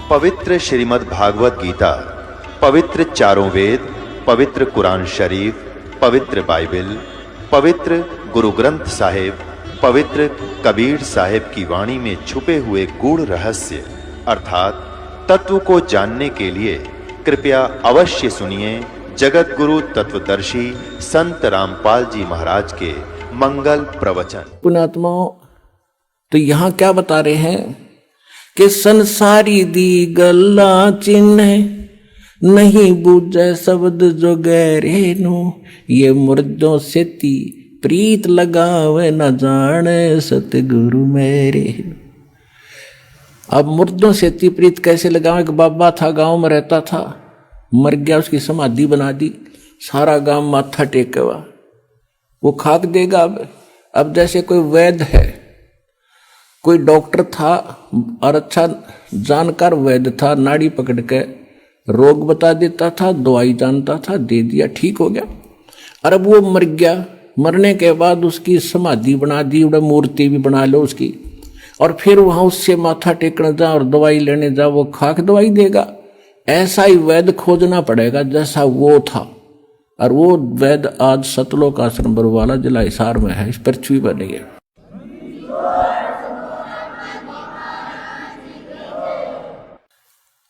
पवित्र श्रीमद् भागवत गीता, पवित्र चारों वेद, पवित्र कुरान शरीफ, पवित्र बाइबल, पवित्र गुरु ग्रंथ साहिब, पवित्र कबीर साहिब की वाणी में छुपे हुए गूढ़ रहस्य अर्थात तत्व को जानने के लिए कृपया अवश्य सुनिए जगत गुरु तत्वदर्शी संत रामपाल जी महाराज के मंगल प्रवचन। पुण्यात्माओं, तो यहाँ क्या बता रहे हैं कि संसारी दी गल्ला चिन्ह नहीं बूझे शब्द जो गहरे नु, ये मुर्दों से ती प्रीत लगावे न जाने सतगुरु मेरे। अब मुर्दों से ती प्रीत कैसे लगावे? कि बाबा था, गांव में रहता था, मर गया, उसकी समाधि बना दी, सारा गांव माथा टेकेवा, वो खाक देगा। अब जैसे कोई वैद्य है, कोई डॉक्टर था और अच्छा जानकार वैद्य था, नाड़ी पकड़ के रोग बता देता था, दवाई जानता था, दे दिया, ठीक हो गया। और अब वो मर गया, मरने के बाद उसकी समाधि बना दी, मूर्ति भी बना लो उसकी, और फिर वहां उससे माथा टेकने जा और दवाई लेने जा, वो खाक दवाई देगा। ऐसा ही वैद्य खोजना पड़ेगा जैसा वो था। और वो वैद्य आज सतलोक आश्रम बरवाला जिला हिसार में है, इस पृथ्वी पर नहीं है।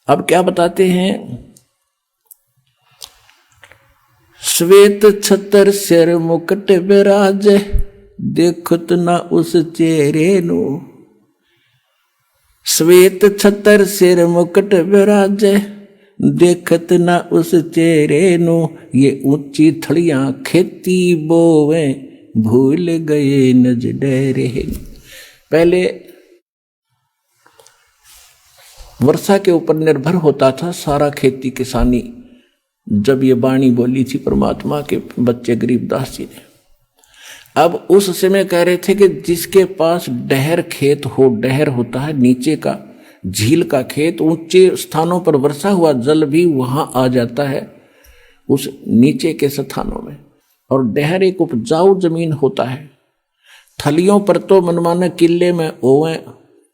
अब क्या बताते हैं? श्वेत छतर सिर मुकुट विराज, देखत ना उस चेहरे नु। श्वेत छतर सिर मुकुट विराज, देखत ना उस चेहरे नु। ये ऊंची थड़ियां खेती बोवे, भूल गए नज डेरे। पहले वर्षा के ऊपर निर्भर होता था सारा खेती किसानी। जब ये वाणी बोली थी परमात्मा के बच्चे गरीबदास जी ने, अब उस समय कह रहे थे कि जिसके पास डहर खेत हो, डहर होता है नीचे का झील का खेत, ऊंचे स्थानों पर वर्षा हुआ जल भी वहां आ जाता है उस नीचे के स्थानों में। और डहर एक उपजाऊ जमीन होता है। थलियों पर तो मनमाने किले में ओवे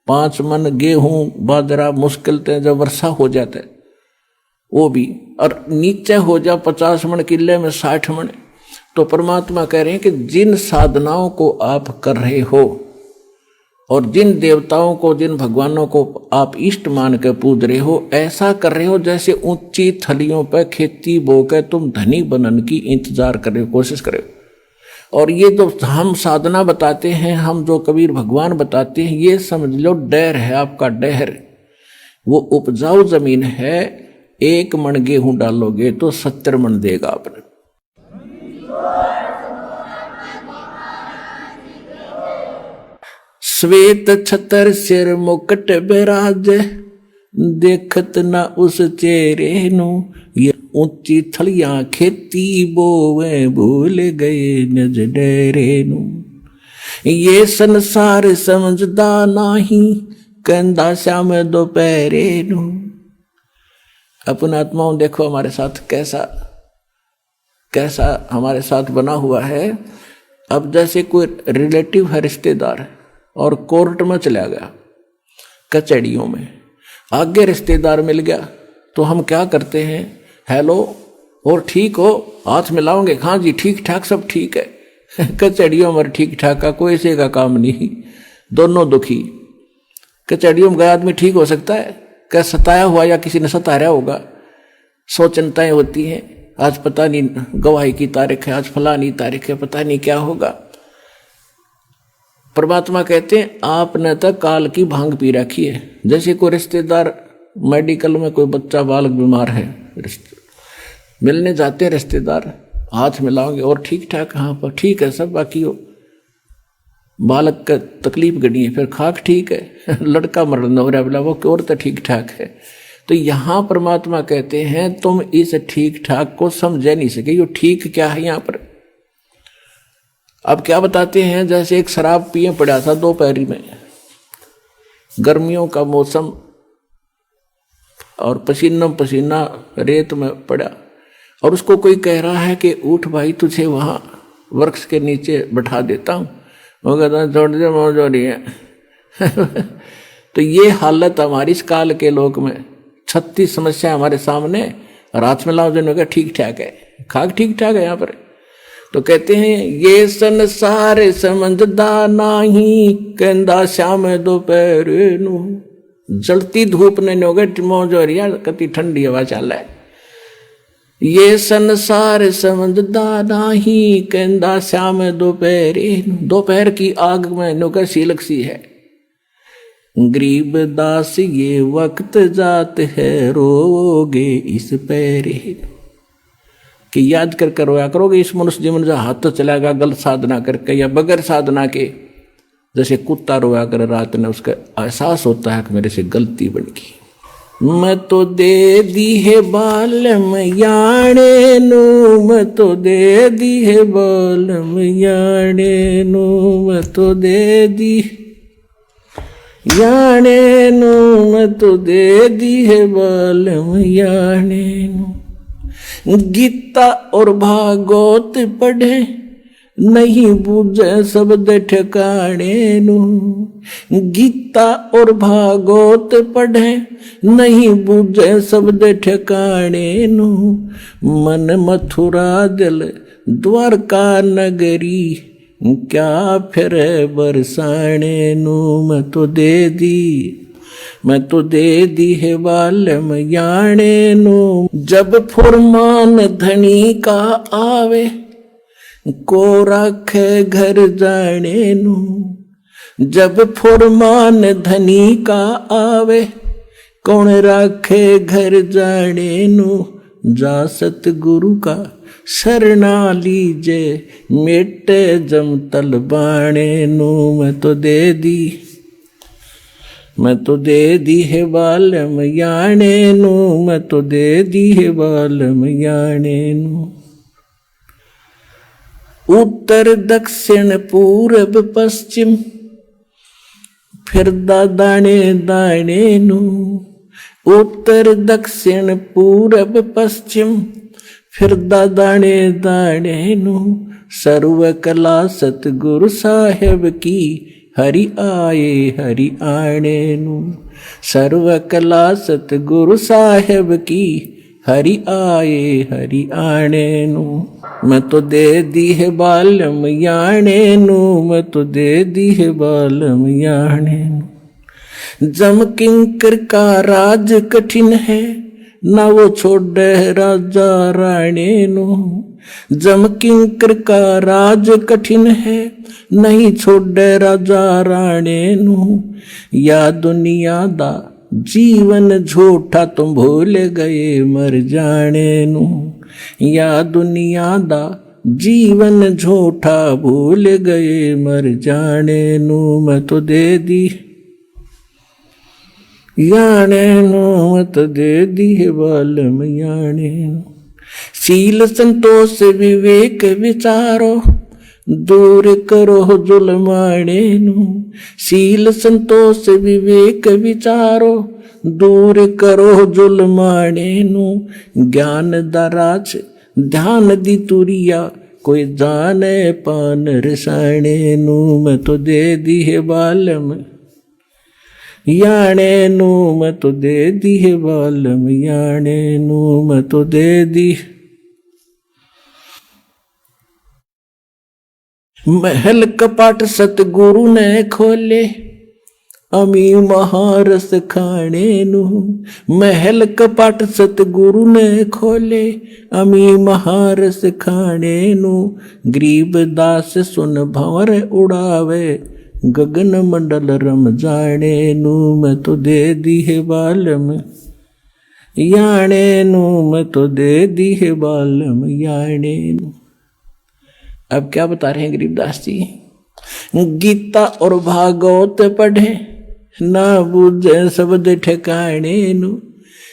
5 मन गेहूं बाजरा मुश्किल थे, जब वर्षा हो जाता है वो भी, और नीचे हो जा 50 मन किले में 60 मन। तो परमात्मा कह रहे हैं कि जिन साधनाओं को आप कर रहे हो और जिन देवताओं को, जिन भगवानों को आप इष्ट मान के पूज रहे हो, ऐसा कर रहे हो जैसे ऊंची थलियों पर खेती बो के तुम धनी बनने की इंतजार कर रहे हो, कोशिश कर रहे हो। और ये जो हम साधना बताते हैं, हम जो कबीर भगवान बताते हैं, ये समझ लो डहर है आपका, डहर वो उपजाऊ जमीन है। 1 मन गेहूं डालोगे तो 70 मन देगा आपने। श्वेत छतर सिर मुकुट विराज, देखत न उस चेहरे नु। ये ऊंची थलियां खेती बोवे, भूल गए निज डेरे नु। ये संसार समझदा नाही, कहंदा श्याम दोपहरे नु। अपना आत्माओं देखो हमारे साथ कैसा हमारे साथ बना हुआ है। अब जैसे कोई रिलेटिव है, रिश्तेदार, और कोर्ट में चला गया, कचहरियों में आगे रिश्तेदार मिल गया, तो हम क्या करते हैं? हेलो, और ठीक हो? हाथ मिलाओगे? हाँ जी ठीक ठाक, सब ठीक है। कचहरियों में ठीक ठाक का कोई से का काम नहीं, दोनों दुखी। कचहरियों में गया आदमी ठीक हो सकता है? क्या सताया हुआ या किसी ने सता रहा होगा। 100 चिंताएं होती हैं, आज पता नहीं गवाही की तारीख है, आज फलानी तारीख है, पता नहीं क्या होगा। परमात्मा कहते हैं आपने तो काल की भांग पी रखी है। जैसे कोई रिश्तेदार मेडिकल में, कोई बच्चा बालक बीमार है, मिलने जाते हैं रिश्तेदार, हाथ मिलाओगे और ठीक ठाक, हाँ पर ठीक है सब, बाकी हो बालक का तकलीफ गड़ी है, फिर खाक ठीक है, लड़का मर नवरा बोला वो और तो ठीक ठाक है। तो यहाँ परमात्मा कहते हैं तुम इस ठीक ठाक को समझ नहीं सके, ये ठीक क्या है यहाँ पर। अब क्या बताते हैं? जैसे एक शराब पिए पड़ा था दोपहरी में, गर्मियों का मौसम, और पसीना पसीना रेत में पड़ा, और उसको कोई कह रहा है कि उठ भाई तुझे वहां वृक्ष के नीचे बैठा देता हूं, वो कहता छोड़ दे मौज हो रही है। तो ये हालत हमारी इस काल के लोक में, 36 समस्या हमारे सामने, रात में लाओ जो ठीक ठाक है, खाक ठीक ठाक है यहाँ पर। तो कहते हैं ये संसार समझदा नाही, कहंदा शाम दोपहर नू। जलती धूप ने नोगट मौजोरिया कति ठंडी हवा चाल है। ये संसार समझदा नाही, कहंदा शाम दोपहर, दोपहर की आग में नोकर सीलक सी है। गरीब दास ये वक्त जात है, रोगे इस पैरे, कि याद कर कर रोया करोगे इस मनुष्य जीवन जो हाथ तो चलाएगा गलत साधना करके या बगैर साधना के। जैसे कुत्ता रोया कर रात में, उसका एहसास होता है कि मेरे से गलती बन गई। मैं तो दे दी है बालम याने नू, मैं तो दे दी है बालम याने नू, मैं तो दे दी याने नू, मैं तो दे दी है बालम याने नू। गीता और भागवत पढ़े नहीं बूझे शब्द ठिकाने नू, गीता और भागवत पढ़े नहीं बूझे शब्द ठिकाने नू। मन मथुरा दिल द्वारका नगरी, क्या फिर बरसाने नू। मैं तो दे दी है बालम याने नू। जब फुरमान धनी का आवे, को राखे घर जाने नू। जब फुरमान धनी का आवे, कौन राखे घर जाने नू। जा सतगुरु का शरणा लीजे, मेटे जमतल बाणे नू। मैं तो दे दी है बालम याने नू, मैं तो दे दी है बालम याने नू। उत्तर दक्षिण पूरब पश्चिम, फिरदा दाने दाने नू। उत्तर दक्षिण पूरब पश्चिम, फिरदा दाने दाने नू। सर्व कला सतगुरु साहेब की, हरि आणे नू। सर्व कला सतगुरु साहेब की, हरि आणे नू। मैं तो दे दी है बालम याने नू, मैं तो दे दी है बालम याने नू। जम किंकर का राज कठिन है, ना वो छोड़े राजा राणे नू। जम किंकर का राज कठिन है, नहीं छोड़े राजा राणे नू। या दुनिया दा जीवन झूठा, तुम भूल गए मर जाने नू। या दुनिया दा जीवन झूठा, भूल गए मर जाने नू। मैं तो दे दी याने नू, मैं तो दे दी है बालम याने नू। शील संतोष विवेक विचारो, दूर करो जुल्माने नू। शील संतोष विवेक विचारो, दूर करो जुल्माने नू। ज्ञान दराज ध्यान दी तुरिया, कोई जाने पान रसाने नू। मैं तो दे दी है बालम याने नू, मैं तो दे दी है बालम याने नू। मैं तो दे दी। महल कपाट सतगुरु ने खोले, अमी महारस खाने नू। महल कपाट सतगुरु ने खोले, अमी महारस खाने नू। गरीब दास सुन भंवर उड़ावे, गगन मंडल रम जाने नू। मैं तो दे दी है बालम याने नू, मैं तो दे दी है बालम याने नू। अब क्या बता रहे हैं गरीबदास जी? गीता और भागवत पढ़े, ना बूझे शब्द ठिकाने नू।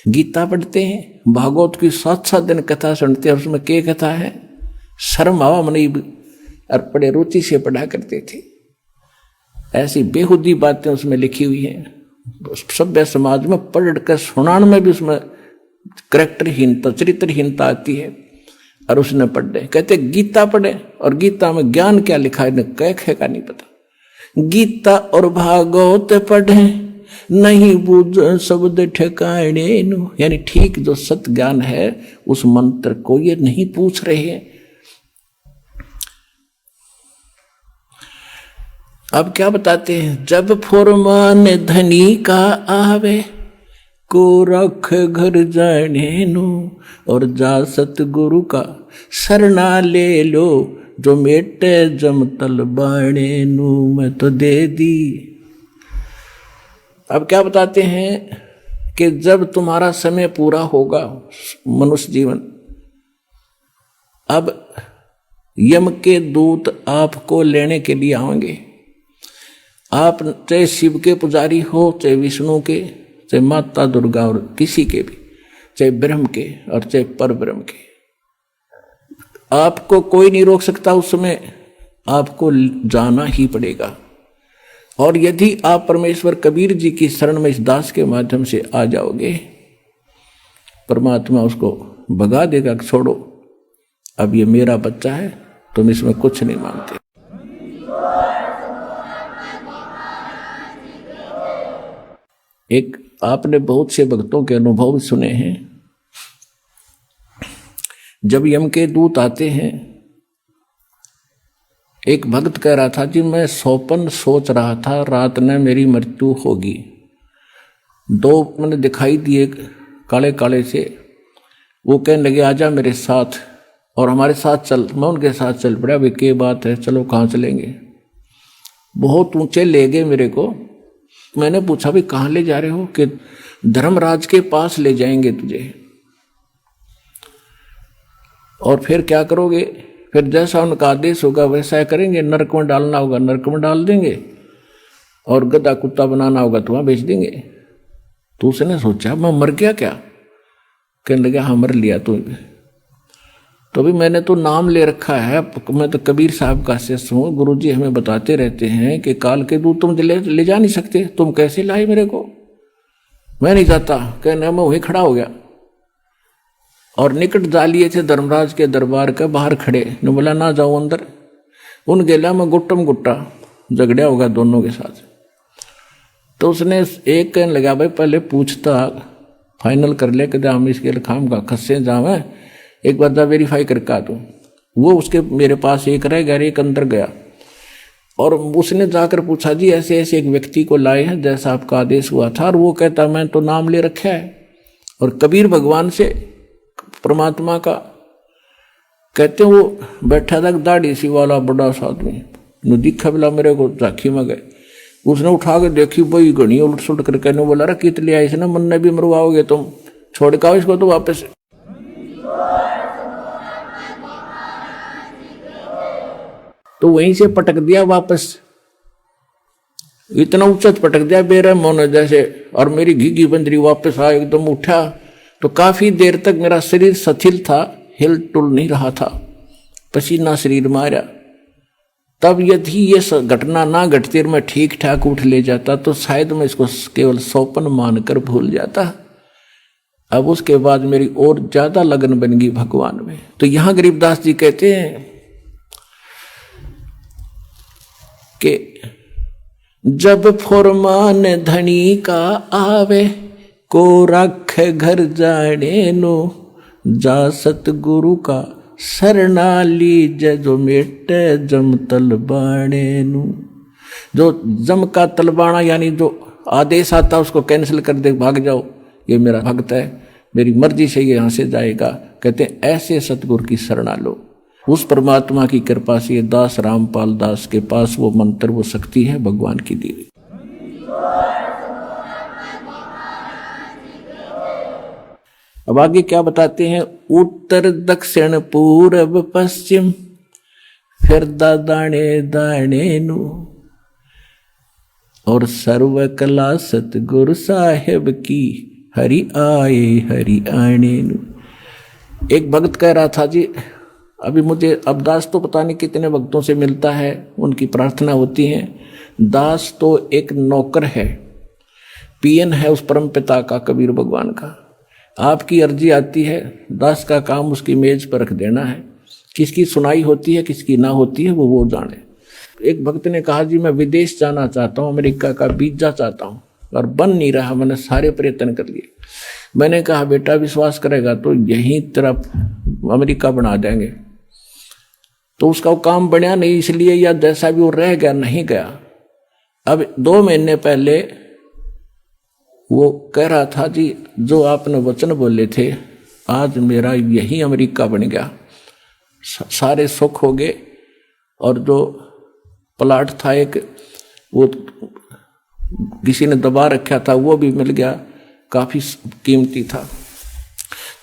गीता पढ़ते हैं, भागवत की 7-7 दिन कथा सुनते हैं। उसमें क्या कथा है? शर्म आवा मनी और बड़े रुचि से पढ़ा करते थे। ऐसी बेहुदी बातें उसमें लिखी हुई हैं। सभ्य समाज में पढ़ कर सुनाने में भी उसमें करैक्टरहीनता, चरित्रहीनता आती है। और उसने पढ़े, कहते गीता पढ़े, और गीता में ज्ञान क्या लिखा है कह का नहीं पता। गीता और भागवत पढ़े, नहीं बूझ शब्द ठिकाने नु, यानी ठीक जो सत ज्ञान है उस मंत्र को ये नहीं पूछ रहे हैं। अब क्या बताते हैं, जब फुरमान धनी का आवे को रख घर जाने नु, और जा सतगुरु का शरणा ले लो, जो मेटे जमतल बाणे नु मैं तो दे दी। अब क्या बताते हैं कि जब तुम्हारा समय पूरा होगा मनुष्य जीवन, अब यम के दूत आपको लेने के लिए आएंगे। आप चाहे शिव के पुजारी हो, चाहे विष्णु के, चाहे माता दुर्गा और किसी के भी, चाहे ब्रह्म के और चाहे पर ब्रह्म के, आपको कोई नहीं रोक सकता। उस समय आपको जाना ही पड़ेगा। और यदि आप परमेश्वर कबीर जी की शरण में इस दास के माध्यम से आ जाओगे, परमात्मा उसको भगा देगा कि छोड़ो, अब ये मेरा बच्चा है, तुम इसमें कुछ नहीं मांगते। एक आपने बहुत से भक्तों के अनुभव सुने हैं, जब यम के दूत आते हैं, एक भक्त कह रहा था जी मैं सौपन सोच रहा था, रात में मेरी मृत्यु होगी। दो मैंने दिखाई दिए काले काले से, वो कहने लगे आजा मेरे साथ और हमारे साथ चल। मैं उनके साथ चल पड़ा। भाई क्या बात है, चलो कहाँ चलेंगे। बहुत ऊंचे ले गए मेरे को। मैंने पूछा भाई कहाँ ले जा रहे हो, कि धर्मराज के पास ले जाएंगे तुझे। और फिर क्या करोगे, फिर जैसा उनका आदेश होगा वैसा करेंगे। नरक में डालना होगा नरक में डाल देंगे, और गधा कुत्ता बनाना होगा तो वहां बेच देंगे। तो उसने सोचा मैं मर गया क्या, कहने लगा हाँ मर लिया तू। तो भी मैंने तो नाम ले रखा है, मैं तो कबीर साहब का शिष्य हूँ। गुरुजी हमें बताते रहते हैं कि काल के दूत तुम ले जा नहीं सकते, तुम कैसे लाए मेरे को, मैं नहीं जाता। कहने मैं वहीं खड़ा हो गया और निकट जा लिए थे धर्मराज के दरबार के बाहर खड़े। ने बोला ना जाओ अंदर। उन गेला में गुट्टम गुट्टा झगड़ा होगा दोनों के साथ। तो उसने एक कहने लगा भाई पहले पूछता फाइनल कर ले कि हम इसके खाम का खस्से जावे, एक बार जा वेरीफाई करके आ। तो वो उसके मेरे पास एक रह गया, एक अंदर गया। और उसने जाकर पूछा जी ऐसे ऐसे एक व्यक्ति को लाए हैं जैसा आपका आदेश हुआ था। और वो कहता मैं तो नाम ले रखा है। और कबीर भगवान से परमात्मा का कहते वो बैठा था दाढ़ी सी वाला बड़ा सा आदमी, दिखा बिला मेरे को झांकी में गए। उसने उठा के देखी भाई घनी उलट सुलट कर कहने बोला रहा कित ले आई ना, मन ने भी मरवाओगे तुम, छोड़ के आओ इसको तो वापस। तो वहीं से पटक दिया वापस, इतना उच्च पटक दिया बेरा मोन जैसे। और मेरी घीघी बंदरी वापस आ एकदम उठा। तो काफी देर तक मेरा शरीर शिथिल था, हिल टुल नहीं रहा था, पसीना शरीर मारा। तब यदि ये घटना ना घटती और मैं ठीक ठाक उठ ले जाता तो शायद मैं इसको केवल सौपन मानकर भूल जाता। अब उसके बाद मेरी और ज्यादा लगन बन गई भगवान में। तो यहां गरीबदास जी कहते हैं कि जब फुरमान धनी का आवे को रख घर जाने नो, जा सतगुरु का शरणा लीज जो मेटे जम तलबाणे नु। जो जम का तलबाना यानी जो आदेश आता उसको कैंसिल कर दे, भाग जाओ, ये मेरा भक्त है, मेरी मर्जी से ये यहाँ से जाएगा। कहते हैं ऐसे सतगुरु की शरणा लो। उस परमात्मा की कृपा से ये दास रामपाल दास के पास वो मंत्र वो शक्ति है भगवान की दी हुई। अब आगे क्या बताते हैं, उत्तर दक्षिण पूर्व पश्चिम फिर दाने दाने नु, और सर्व कला सतगुरु साहेब की हरि आए हरि आने नु। एक भक्त कह रहा था जी अभी मुझे अब दास तो पता नहीं कितने भक्तों से मिलता है, उनकी प्रार्थना होती है। दास तो एक नौकर है, पीएन है उस परम पिता का, कबीर भगवान का। आपकी अर्जी आती है, दास का काम उसकी मेज पर रख देना है। किसकी सुनाई होती है किसकी ना होती है वो जाने। एक भक्त ने कहा जी मैं विदेश जाना चाहता हूँ, अमेरिका का वीजा चाहता हूँ। और बन नहीं रहा। मैंने सारे प्रयत्न कर लिए। मैंने कहा बेटा विश्वास करेगा तो यहीं तरफ अमेरिका बना देंगे। तो उसका काम बनया नहीं, इसलिए या जैसा भी वो रह गया, नहीं गया। अब 2 महीने पहले वो कह रहा था जी जो आपने वचन बोले थे आज मेरा यही अमेरिका बन गया, सारे सुख हो गए। और जो प्लाट था एक वो किसी ने दबा रखा था वो भी मिल गया, काफी कीमती था।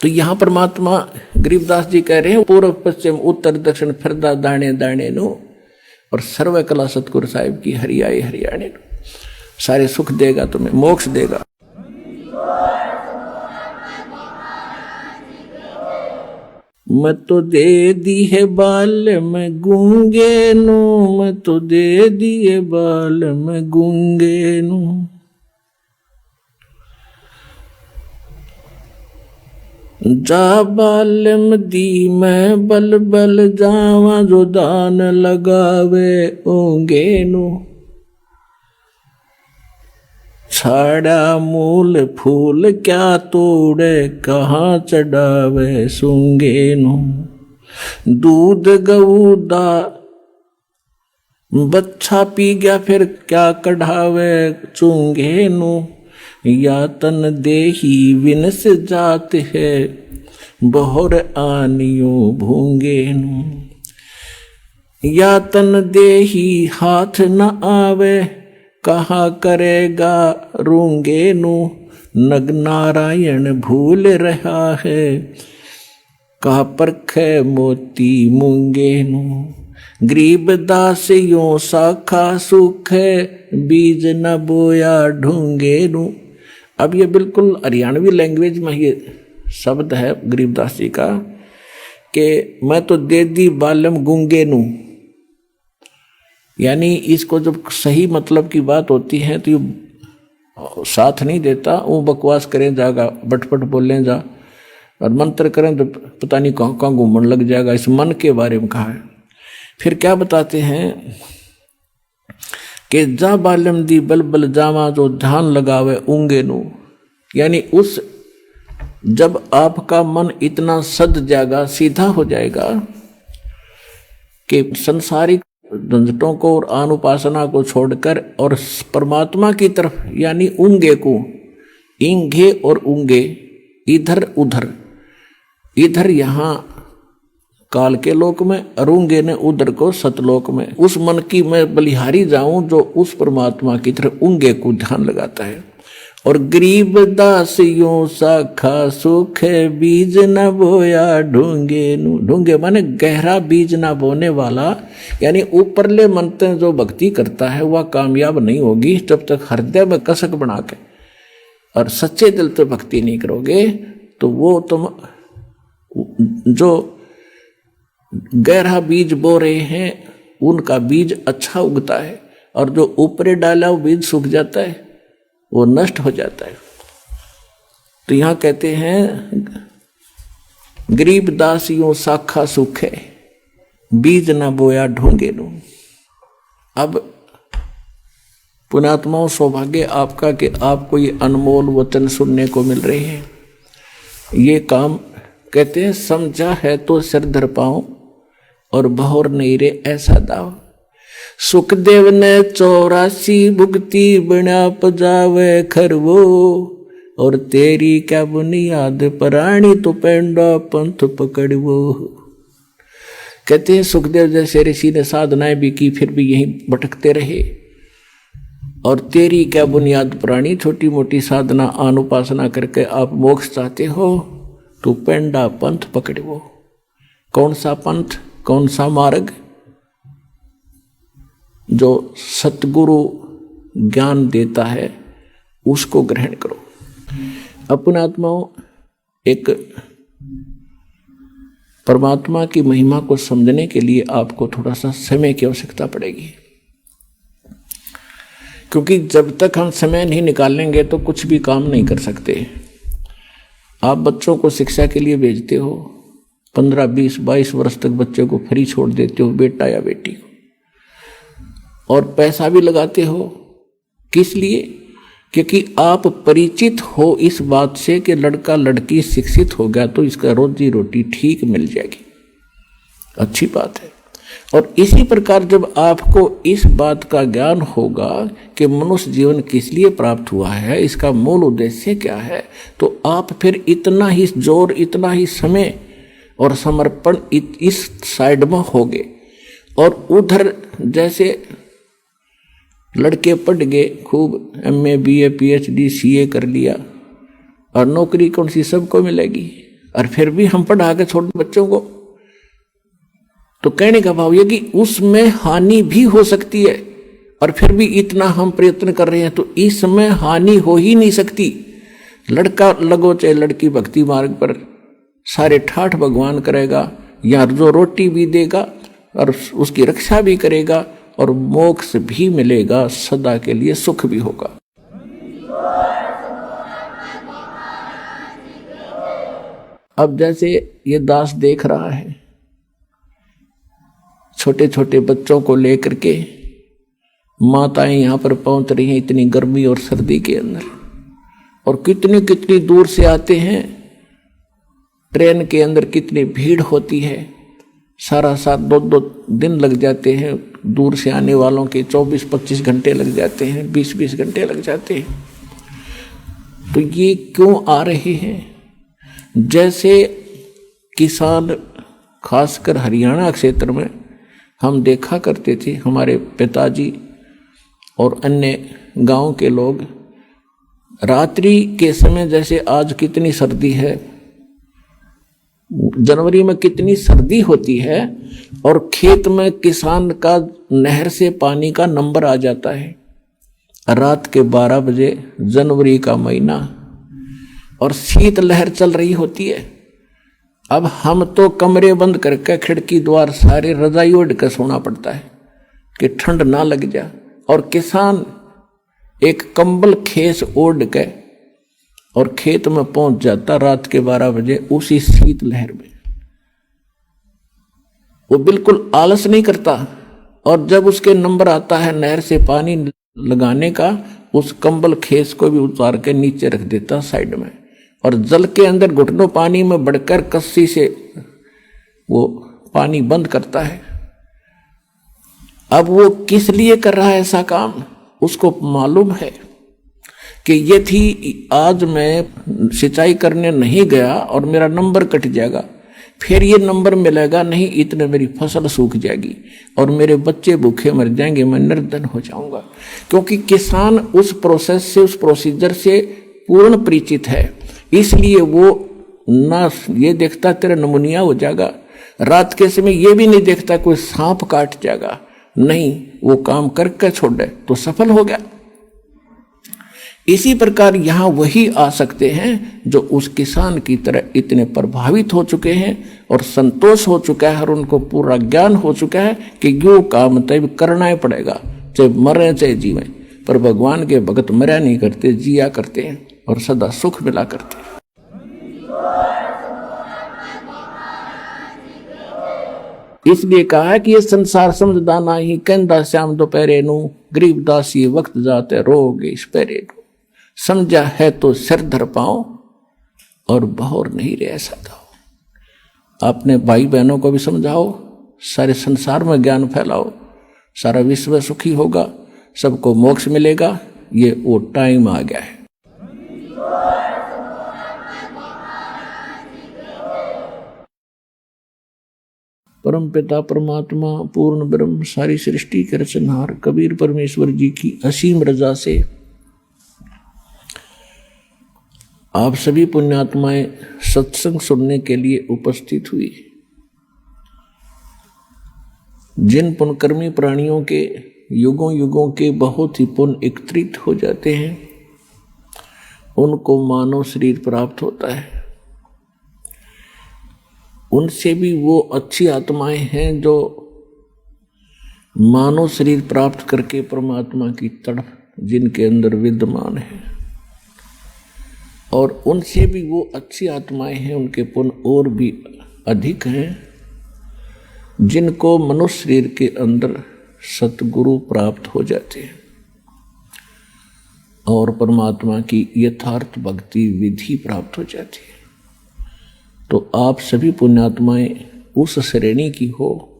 तो यहाँ परमात्मा गरीबदास जी कह रहे हैं पूर्व पश्चिम उत्तर दक्षिण फिरदा दाणे दाणे नो, और सर्व कला सतगुरु साहिब की हरियाए हरियाणे नो। सारे सुख देगा तुम्हें, मोक्ष देगा। मैं तो दे दी है बाल में गूंगे नु, मैं तो दे दिए बाल में गूंगे नु। जा बालम दी मैं बल बल जावा, जो दान लगावे ओंगे नु। छाड़ा मूल फूल क्या तोड़े, कहाँ चढ़ावे सूंगे नु। दूध गऊ दा बच्चा पी गया फिर क्या कढ़ावे चूंगे नु। या तन देही विनस जात है, बहुर आनियो भूंगे नु। या तन देही हाथ न आवे, कहा करेगा रूंगे नु। नग नारायण भूल रहा है, कहा परखे मोती मूंगे नु। गरीब दास यों साखा सुख है, बीज न बोया ढूंगे नु। अब ये बिल्कुल हरियाणवी लैंग्वेज में ये शब्द है गरीबदास जी का कि मैं तो दे दी बालम गूंगे नु। यानी इसको जब सही मतलब की बात होती है तो ये साथ नहीं देता, वो बकवास करें जाएगा, बटपट बोलें जा और मंत्र करें तो पता नहीं कहाँ कहाँ घूमने लग जाएगा। इस मन के बारे में कहा है। फिर क्या बताते हैं कि जा बालम दी बल बल जावा, जो ध्यान लगावे ऊंगे नु। यानी उस जब आपका मन इतना सद जाएगा, सीधा हो जाएगा कि संसारिक झंझटों को और अनुपासना को छोड़कर और परमात्मा की तरफ, यानी ऊंगे को, इंगे और ऊंगे, इधर उधर, इधर यहाँ काल के लोक में, अरूंगे ने उधर को सतलोक में। उस मन की मैं बलिहारी जाऊं जो उस परमात्मा की तरफ ऊंगे को ध्यान लगाता है। और गरीब दास यों साखा सुख है, बीज न बोया ढूंगे नु। ढूंगे माने गहरा बीज ना बोने वाला, यानी ऊपरले मन से जो भक्ति करता है वह कामयाब नहीं होगी जब तक हृदय में कसक बना के और सच्चे दिल से भक्ति नहीं करोगे। तो वो तुम जो गहरा बीज बो रहे हैं उनका बीज अच्छा उगता है, और जो ऊपरे डाला वो बीज सूख जाता है, वो नष्ट हो जाता है। तो यहां कहते हैं गरीब दास यों साखा सुख है, बीज ना बोया ढूंगे नु। अब पुण्यात्माओं, सौभाग्य आपका कि आपको ये अनमोल वचन सुनने को मिल रहे हैं। ये काम कहते हैं समझा है तो सिर धर पाऊं, और बहुर नहीं रे ऐसा दाव। सुखदेव ने 84 भुगती बना पजावे खरवो, और तेरी क्या बुनियाद प्राणी तो पेंडा पंथ पकड़वो। कहते हैं सुखदेव जैसे ऋषि ने साधनाएं भी की फिर भी यहीं भटकते रहे, और तेरी क्या बुनियाद प्राणी, छोटी मोटी साधना अनुपासना करके आप मोक्ष चाहते हो तो पेंडा पंथ पकड़वो। कौन सा पंथ, कौन सा मार्ग? जो सतगुरु ज्ञान देता है उसको ग्रहण करो। अपने आत्माओं, एक परमात्मा की महिमा को समझने के लिए आपको थोड़ा सा समय की आवश्यकता पड़ेगी, क्योंकि जब तक हम समय नहीं निकालेंगे तो कुछ भी काम नहीं कर सकते। आप बच्चों को शिक्षा के लिए भेजते हो, 15, 20, 22 वर्ष तक बच्चे को फ्री छोड़ देते हो, बेटा या बेटी को, और पैसा भी लगाते हो। किस लिए? क्योंकि आप परिचित हो इस बात से कि लड़का लड़की शिक्षित हो गया तो इसका रोजी रोटी ठीक मिल जाएगी, अच्छी बात है। और इसी प्रकार जब आपको इस बात का ज्ञान होगा कि मनुष्य जीवन किस लिए प्राप्त हुआ है, इसका मूल उद्देश्य क्या है, तो आप फिर इतना ही जोर, इतना ही समय और समर्पण इस साइड में होगे। और उधर जैसे लड़के पढ़ गए, खूब MA BA PhD CA कर लिया, और नौकरी कौन सी सबको मिलेगी, और फिर भी हम पढ़ा के छोटे बच्चों को, तो कहने का भाव यह कि उसमें हानि भी हो सकती है, और फिर भी इतना हम प्रयत्न कर रहे हैं तो इसमें हानि हो ही नहीं सकती। लड़का लगो चाहे लड़की भक्ति मार्ग पर, सारे ठाठ भगवान करेगा, या जो रोटी भी देगा और उसकी रक्षा भी करेगा, और मोक्ष भी मिलेगा, सदा के लिए सुख भी होगा। अब जैसे ये दास देख रहा है छोटे छोटे बच्चों को लेकर के माताएं यहां पर पहुंच रही हैं इतनी गर्मी और सर्दी के अंदर, और कितनी कितनी दूर से आते हैं, ट्रेन के अंदर कितनी भीड़ होती है, सारा साथ 2-2 दिन लग जाते हैं, दूर से आने वालों के 24-25 घंटे लग जाते हैं, 20-20 घंटे लग जाते हैं। तो ये क्यों आ रहे हैं? जैसे किसान, खासकर हरियाणा क्षेत्र में हम देखा करते थे, हमारे पिताजी और अन्य गांव के लोग, रात्रि के समय जैसे आज कितनी सर्दी है, जनवरी में कितनी सर्दी होती है, और खेत में किसान का नहर से पानी का नंबर आ जाता है रात के 12 बजे, जनवरी का महीना, और शीत लहर चल रही होती है। अब हम तो कमरे बंद करके खिड़की द्वार सारे रजाई ओढ़ कर सोना पड़ता है कि ठंड ना लग जाए, और किसान एक कंबल खेस ओढ़ के और खेत में पहुंच जाता रात के 12 बजे उसी शीत लहर में। वो बिल्कुल आलस नहीं करता, और जब उसके नंबर आता है नहर से पानी लगाने का, उस कंबल खेस को भी उतार के नीचे रख देता साइड में, और जल के अंदर घुटनों पानी में बढ़कर कस्सी से वो पानी बंद करता है। अब वो किस लिए कर रहा है ऐसा काम, उसको मालूम है कि ये थी आज मैं सिंचाई करने नहीं गया और मेरा नंबर कट जाएगा, फिर ये नंबर मिलेगा नहीं, इतने मेरी फसल सूख जाएगी और मेरे बच्चे भूखे मर जाएंगे, मैं निर्धन हो जाऊंगा। क्योंकि किसान उस प्रोसेस से, उस प्रोसीजर से पूर्ण परिचित है, इसलिए वो ना ये देखता तेरा नमूनिया हो जाएगा, रात के समय ये भी नहीं देखता कोई सांप काट जाएगा, नहीं, वो काम करके छोड़े तो सफल हो गया। इसी प्रकार यहां वही आ सकते हैं जो उस किसान की तरह इतने प्रभावित हो चुके हैं और संतोष हो चुका है और उनको पूरा ज्ञान हो चुका है कि यो काम तब करना ही पड़ेगा, चाहे मरे चाहे जीवें। पर भगवान के भगत मरा नहीं करते, जिया करते हैं और सदा सुख मिला करते हैं। इसलिए कहा है कि ये संसार समझदा नाही, कहंदा श्याम दोपहरे नू, गरीबदास ये वक्त जाते रोगे इस पैरे नू, समझा है तो सिर धर पाओ और बहोर नहीं रह सकता। अपने भाई बहनों को भी समझाओ, सारे संसार में ज्ञान फैलाओ, सारा विश्व सुखी होगा, सबको मोक्ष मिलेगा। ये वो टाइम आ गया है। परम पिता परमात्मा पूर्ण ब्रह्म सारी सृष्टि के रचनहार कबीर परमेश्वर जी की असीम रजा से आप सभी पुण्यात्माएं सत्संग सुनने के लिए उपस्थित हुई। जिन पुण्यकर्मी प्राणियों के युगों युगों के बहुत ही पुण्य एकत्रित हो जाते हैं, उनको मानव शरीर प्राप्त होता है। उनसे भी वो अच्छी आत्माएं हैं जो मानव शरीर प्राप्त करके परमात्मा की तड़प जिनके अंदर विद्यमान है, और उनसे भी वो अच्छी आत्माएं हैं, उनके पुण्य और भी अधिक हैं, जिनको मनुष्य शरीर के अंदर सतगुरु प्राप्त हो जाते हैं। और परमात्मा की यथार्थ भक्ति विधि प्राप्त हो जाती है। तो आप सभी पुण्यात्माएं उस श्रेणी की हो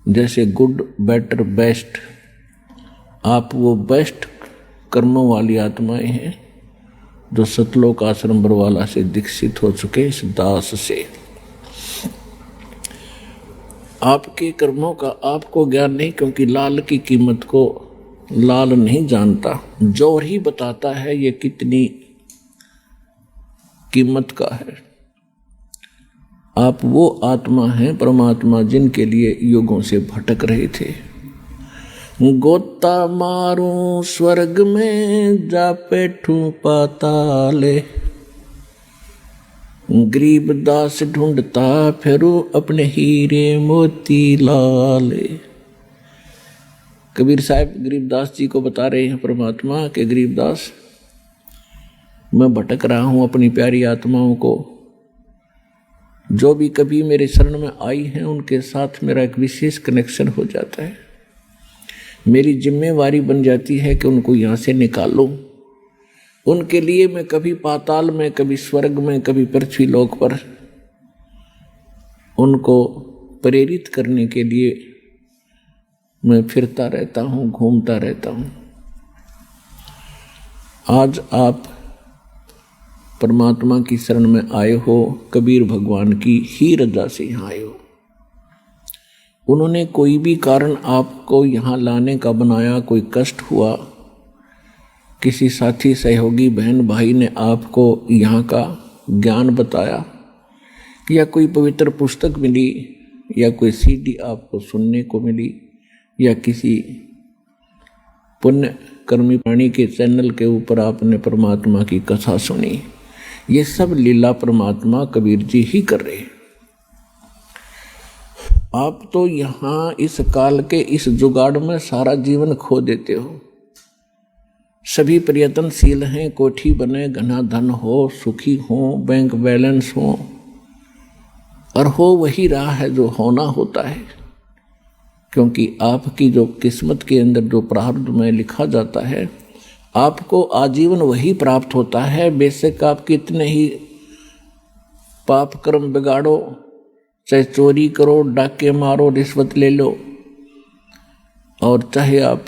जैसे गुड, बेटर, बेस्ट, आप वो बेस्ट कर्मों वाली आत्माएं हैं जो सतलोक आश्रम बरवाला से दीक्षित हो चुके इस दास से। आपके कर्मों का आपको ज्ञान नहीं, क्योंकि लाल की कीमत को लाल नहीं जानता, जोर ही बताता है ये कितनी कीमत का है। आप वो आत्मा हैं परमात्मा जिनके लिए युगों से भटक रहे थे। गोता मारूं स्वर्ग में जा बैठूं पाताले, गरीब दास ढूंढता फिरूं अपने हीरे मोती लाले। कबीर साहब गरीबदास जी को बता रहे हैं परमात्मा के गरीबदास, मैं भटक रहा हूं अपनी प्यारी आत्माओं को, जो भी कभी मेरे शरण में आई हैं उनके साथ मेरा एक विशेष कनेक्शन हो जाता है। मेरी जिम्मेवारी बन जाती है कि उनको यहाँ से निकालूं। उनके लिए मैं कभी पाताल में, कभी स्वर्ग में, कभी पृथ्वी लोक पर उनको प्रेरित करने के लिए मैं फिरता रहता हूँ, घूमता रहता हूँ। आज आप परमात्मा की शरण में आए हो, कबीर भगवान की ही रजा से यहाँ आए हो। उन्होंने कोई भी कारण आपको यहाँ लाने का बनाया, कोई कष्ट हुआ, किसी साथी सहयोगी बहन भाई ने आपको यहाँ का ज्ञान बताया, या कोई पवित्र पुस्तक मिली, या कोई सीडी आपको सुनने को मिली, या किसी पुण्य कर्मी प्राणी के चैनल के ऊपर आपने परमात्मा की कथा सुनी, ये सब लीला परमात्मा कबीर जी ही कर रहे हैं। आप तो यहाँ इस काल के इस जुगाड़ में सारा जीवन खो देते हो। सभी प्रयत्नशील हैं, कोठी बने, घना धन हो, सुखी हो, बैंक बैलेंस हो, और हो वही रहा है जो होना होता है, क्योंकि आपकी जो किस्मत के अंदर जो प्रारब्ध में लिखा जाता है आपको आजीवन वही प्राप्त होता है। बेशक आप कितने ही पाप कर्म बिगाड़ो, चाहे चोरी करो, डाके मारो, रिश्वत ले लो, और चाहे आप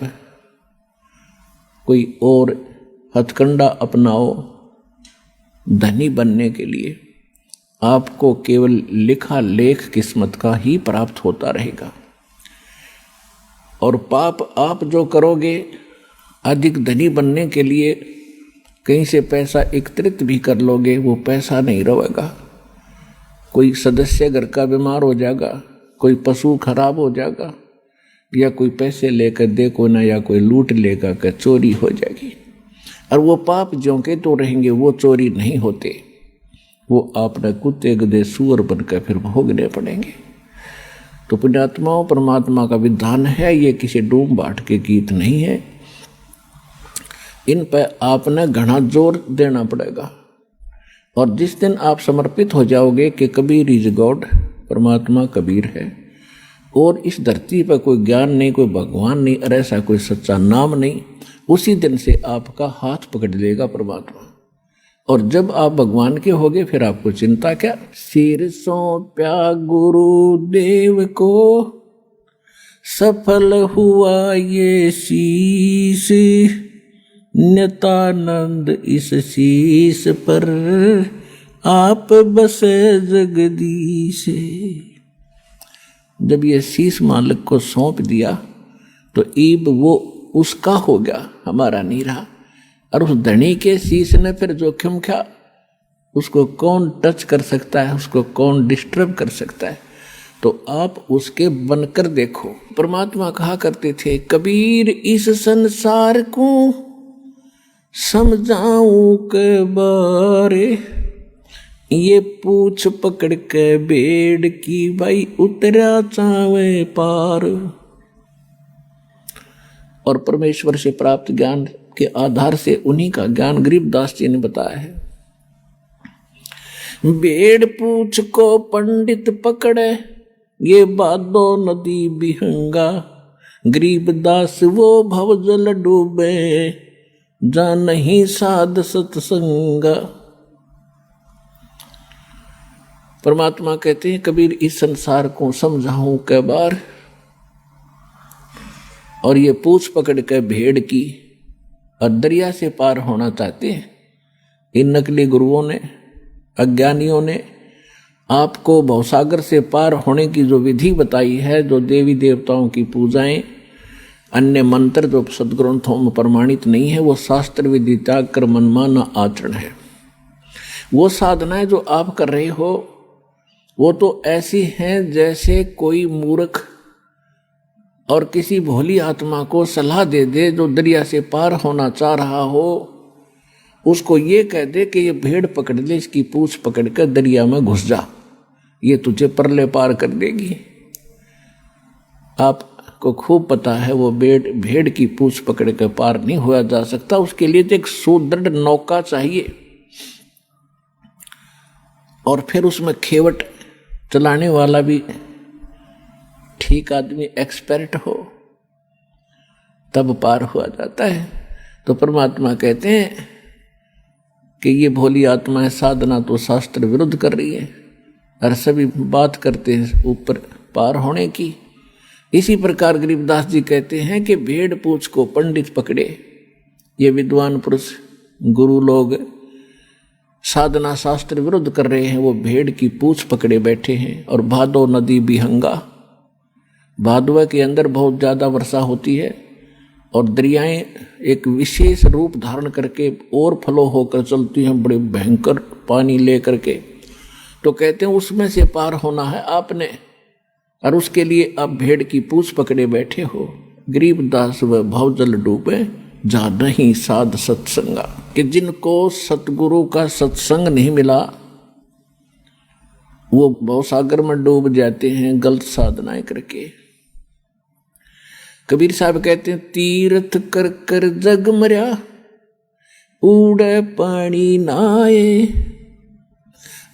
कोई और हथकंडा अपनाओ धनी बनने के लिए, आपको केवल लिखा लेख किस्मत का ही प्राप्त होता रहेगा। और पाप आप जो करोगे अधिक धनी बनने के लिए कहीं से पैसा एकत्रित भी कर लोगे, वो पैसा नहीं रहेगा। कोई सदस्य घर का बीमार हो जाएगा, कोई पशु खराब हो जाएगा, या कोई पैसे लेकर देखो ना, या कोई लूट लेगा कि चोरी हो जाएगी, और वो पाप ज्यों के तो रहेंगे, वो चोरी नहीं होते, वो आपने कुत्ते गधे सूअर बनकर फिर भोगने पड़ेंगे। तो पुण्यात्माओं, परमात्मा का विधान है, ये किसी डूम बाट के गीत नहीं है। इन पर आपने घना जोर देना पड़ेगा। और जिस दिन आप समर्पित हो जाओगे कि कबीर इज गॉड, परमात्मा कबीर है, और इस धरती पर कोई ज्ञान नहीं, कोई भगवान नहीं, और ऐसा कोई सच्चा नाम नहीं, उसी दिन से आपका हाथ पकड़ लेगा परमात्मा। और जब आप भगवान के होगे फिर आपको चिंता क्या। सिर सौंप्या गुरुदेव को, सफल हुआ ये शीश, नित्यानंद इस शीश पर आप बसे जगदीश। जब ये शीश मालिक को सौंप दिया तो ईब वो उसका हो गया, हमारा नहीं रहा। और उस धनी के शीश ने फिर जोखिम क्या, उसको कौन टच कर सकता है, उसको कौन डिस्टर्ब कर सकता है। तो आप उसके बनकर देखो। परमात्मा कहा करते थे, कबीर इस संसार को समझाऊं के बारे, ये पूछ पकड़ के बेड़ की भाई उतरा चावे पार। और परमेश्वर से प्राप्त ज्ञान के आधार से उन्हीं का ज्ञान गरीबदास जी ने बताया है। बेड़ पूछ को पंडित पकड़े, ये बादो नदी बिहंगा, गरीबदास वो भवजल डूबे, जा नहीं साध सत्संग। परमात्मा कहते हैं कबीर इस संसार को समझाऊं कै बार, और ये पूछ पकड़ के भेड़ की और दरिया से पार होना चाहते हैं। इन नकली गुरुओं ने, अज्ञानियों ने आपको भवसागर से पार होने की जो विधि बताई है, जो देवी देवताओं की पूजाएं, अन्य मंत्र जो सदग्रंथों में प्रमाणित नहीं है, वो शास्त्र विधि त्याग कर मनमाना आचरण है। वो साधनाएं जो आप कर रहे हो वो तो ऐसी हैं जैसे कोई मूर्ख और किसी भोली आत्मा को सलाह दे दे जो दरिया से पार होना चाह रहा हो, उसको ये कह दे कि ये भेड़ पकड़ ले, इसकी पूंछ पकड़ कर दरिया में घुस जा, ये तुझे परले पार कर देगी। आपको खूब पता है वो भेड़ की पूंछ पकड़ कर पार नहीं हुआ जा सकता। उसके लिए तो एक सुदृढ़ नौका चाहिए और फिर उसमें खेवट चलाने वाला भी ठीक आदमी, एक्सपर्ट हो, तब पार हुआ जाता है। तो परमात्मा कहते हैं कि ये भोली आत्माएं साधना तो शास्त्र विरुद्ध कर रही है और सभी बात करते हैं ऊपर पार होने की। इसी प्रकार गरीबदास जी कहते हैं कि भेड़ पूछ को पंडित पकड़े। ये विद्वान पुरुष गुरु लोग साधना शास्त्र विरुद्ध कर रहे हैं, वो भेड़ की पूंछ पकड़े बैठे हैं। और भादो नदी बिहंगा, भादवा के अंदर बहुत ज़्यादा वर्षा होती है और दरियाएं एक विशेष रूप धारण करके और फ्लो होकर चलती हैं, बड़े भयंकर पानी ले करके। तो कहते हैं उसमें से पार होना है आपने, और उसके लिए आप भेड़ की पूंछ पकड़े बैठे हो। गरीबदास व भवजल डूबे जा नहीं साध सत्संगा, कि जिनको सतगुरु का सत्संग नहीं मिला वो भवसागर में डूब जाते हैं गलत साधनाएं करके। कबीर साहब कहते हैं तीर्थ कर कर जग मर्या, उड़े पानी नाए,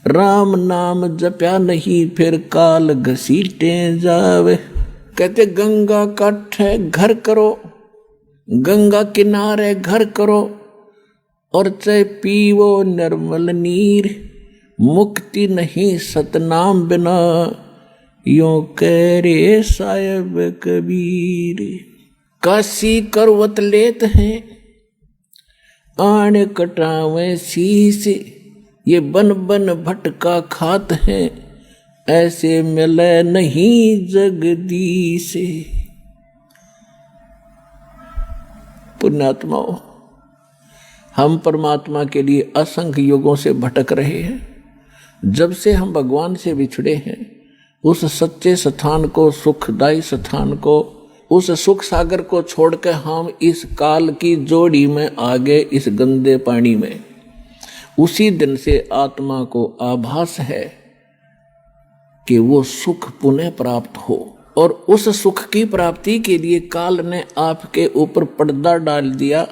राम नाम जप्या नहीं फिर काल घसीटे जावे। कहते गंगा काठे घर करो, गंगा किनारे घर करो, और चाहे पीवो निर्मल नीर, मुक्ति नहीं सतनाम बिना, यों कह रे साहिब कबीर। काशी करवत लेत हैं आण कटावे शीश, ये बन बन भटका खात हैं, ऐसे मिले नहीं जगदीश। पुण्यात्माओं, हम परमात्मा के लिए असंख्य युगों से भटक रहे हैं। जब से हम भगवान से बिछड़े हैं, उस सच्चे स्थान को, सुखदायी स्थान को, उस सुख सागर को छोड़कर हम इस काल की जोड़ी में आ गए, इस गंदे पानी में। उसी दिन से आत्मा को आभास है कि वो सुख पुनः प्राप्त हो, और उस सुख की प्राप्ति के लिए काल ने आपके ऊपर पर्दा डाल दिया।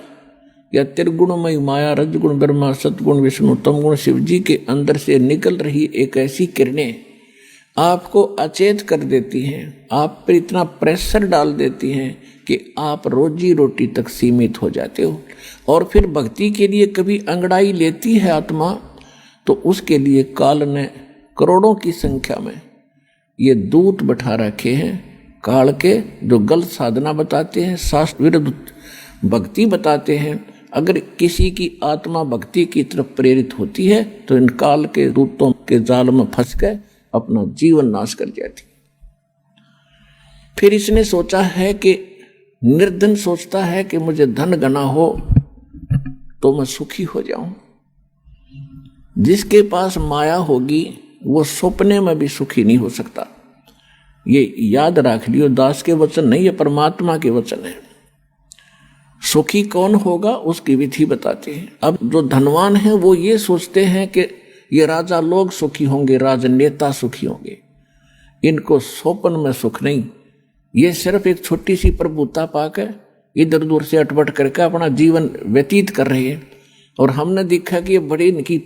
या त्रिगुणमयी माया, रजगुण ब्रह्मा, सतगुण विष्णु, तमगुण शिव जी के अंदर से निकल रही एक ऐसी किरणें आपको अचेत कर देती हैं, आप पर इतना प्रेशर डाल देती हैं कि आप रोजी रोटी तक सीमित हो जाते हो। और फिर भक्ति के लिए कभी अंगड़ाई लेती है आत्मा, तो उसके लिए काल ने करोड़ों की संख्या में ये दूत बैठा रखे हैं काल के, जो गलत साधना बताते हैं, शास्त्र विरुद्ध भक्ति बताते हैं। अगर किसी की आत्मा भक्ति की तरफ प्रेरित होती है तो इन काल के दूतों के जाल में फंस गए अपना जीवन नाश कर जाती। फिर इसने सोचा है कि निर्धन सोचता है कि मुझे धन घना हो तो मैं सुखी हो जाऊं। जिसके पास माया होगी वो सपने में भी सुखी नहीं हो सकता। ये याद रख लियो, दास के वचन नहीं, ये परमात्मा के वचन है। सुखी कौन होगा उसकी विधि बताते हैं। अब जो धनवान है वो ये सोचते हैं कि ये राजा लोग सुखी होंगे, राजनेता सुखी होंगे। इनको सोपन में सुख नहीं, ये सिर्फ एक छोटी सी प्रभुता पाकर इधर उधर से अटपट करके अपना जीवन व्यतीत कर रहे हैं। और हमने देखा कि ये बड़ी इनकी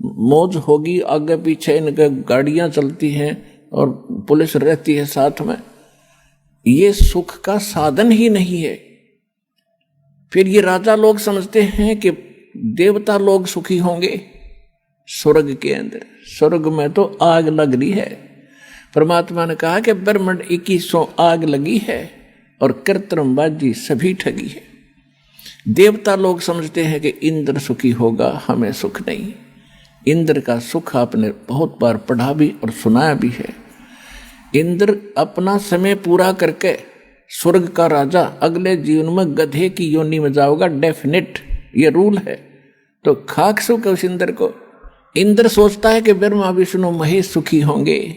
मौज होगी, आगे पीछे इनके गाड़ियां चलती हैं और पुलिस रहती है साथ में। ये सुख का साधन ही नहीं है। फिर ये राजा लोग समझते हैं कि देवता लोग सुखी होंगे स्वर्ग के अंदर, स्वर्ग में तो आग लग रही है। परमात्मा ने कहा कि ब्रह्मांड 2100 आग लगी है और कृत्रिमबाजी सभी ठगी है। देवता लोग समझते हैं कि इंद्र सुखी होगा, हमें सुख नहीं। इंद्र का सुख आपने बहुत बार पढ़ा भी और सुनाया भी है। इंद्र अपना समय पूरा करके स्वर्ग का राजा अगले जीवन में गधे की योनि में जाओगा, डेफिनेट, ये रूल है। तो खाक सुख उस इंद्र को। इंद्र सोचता है कि ब्रह्मा विष्णु महेश सुखी होंगे।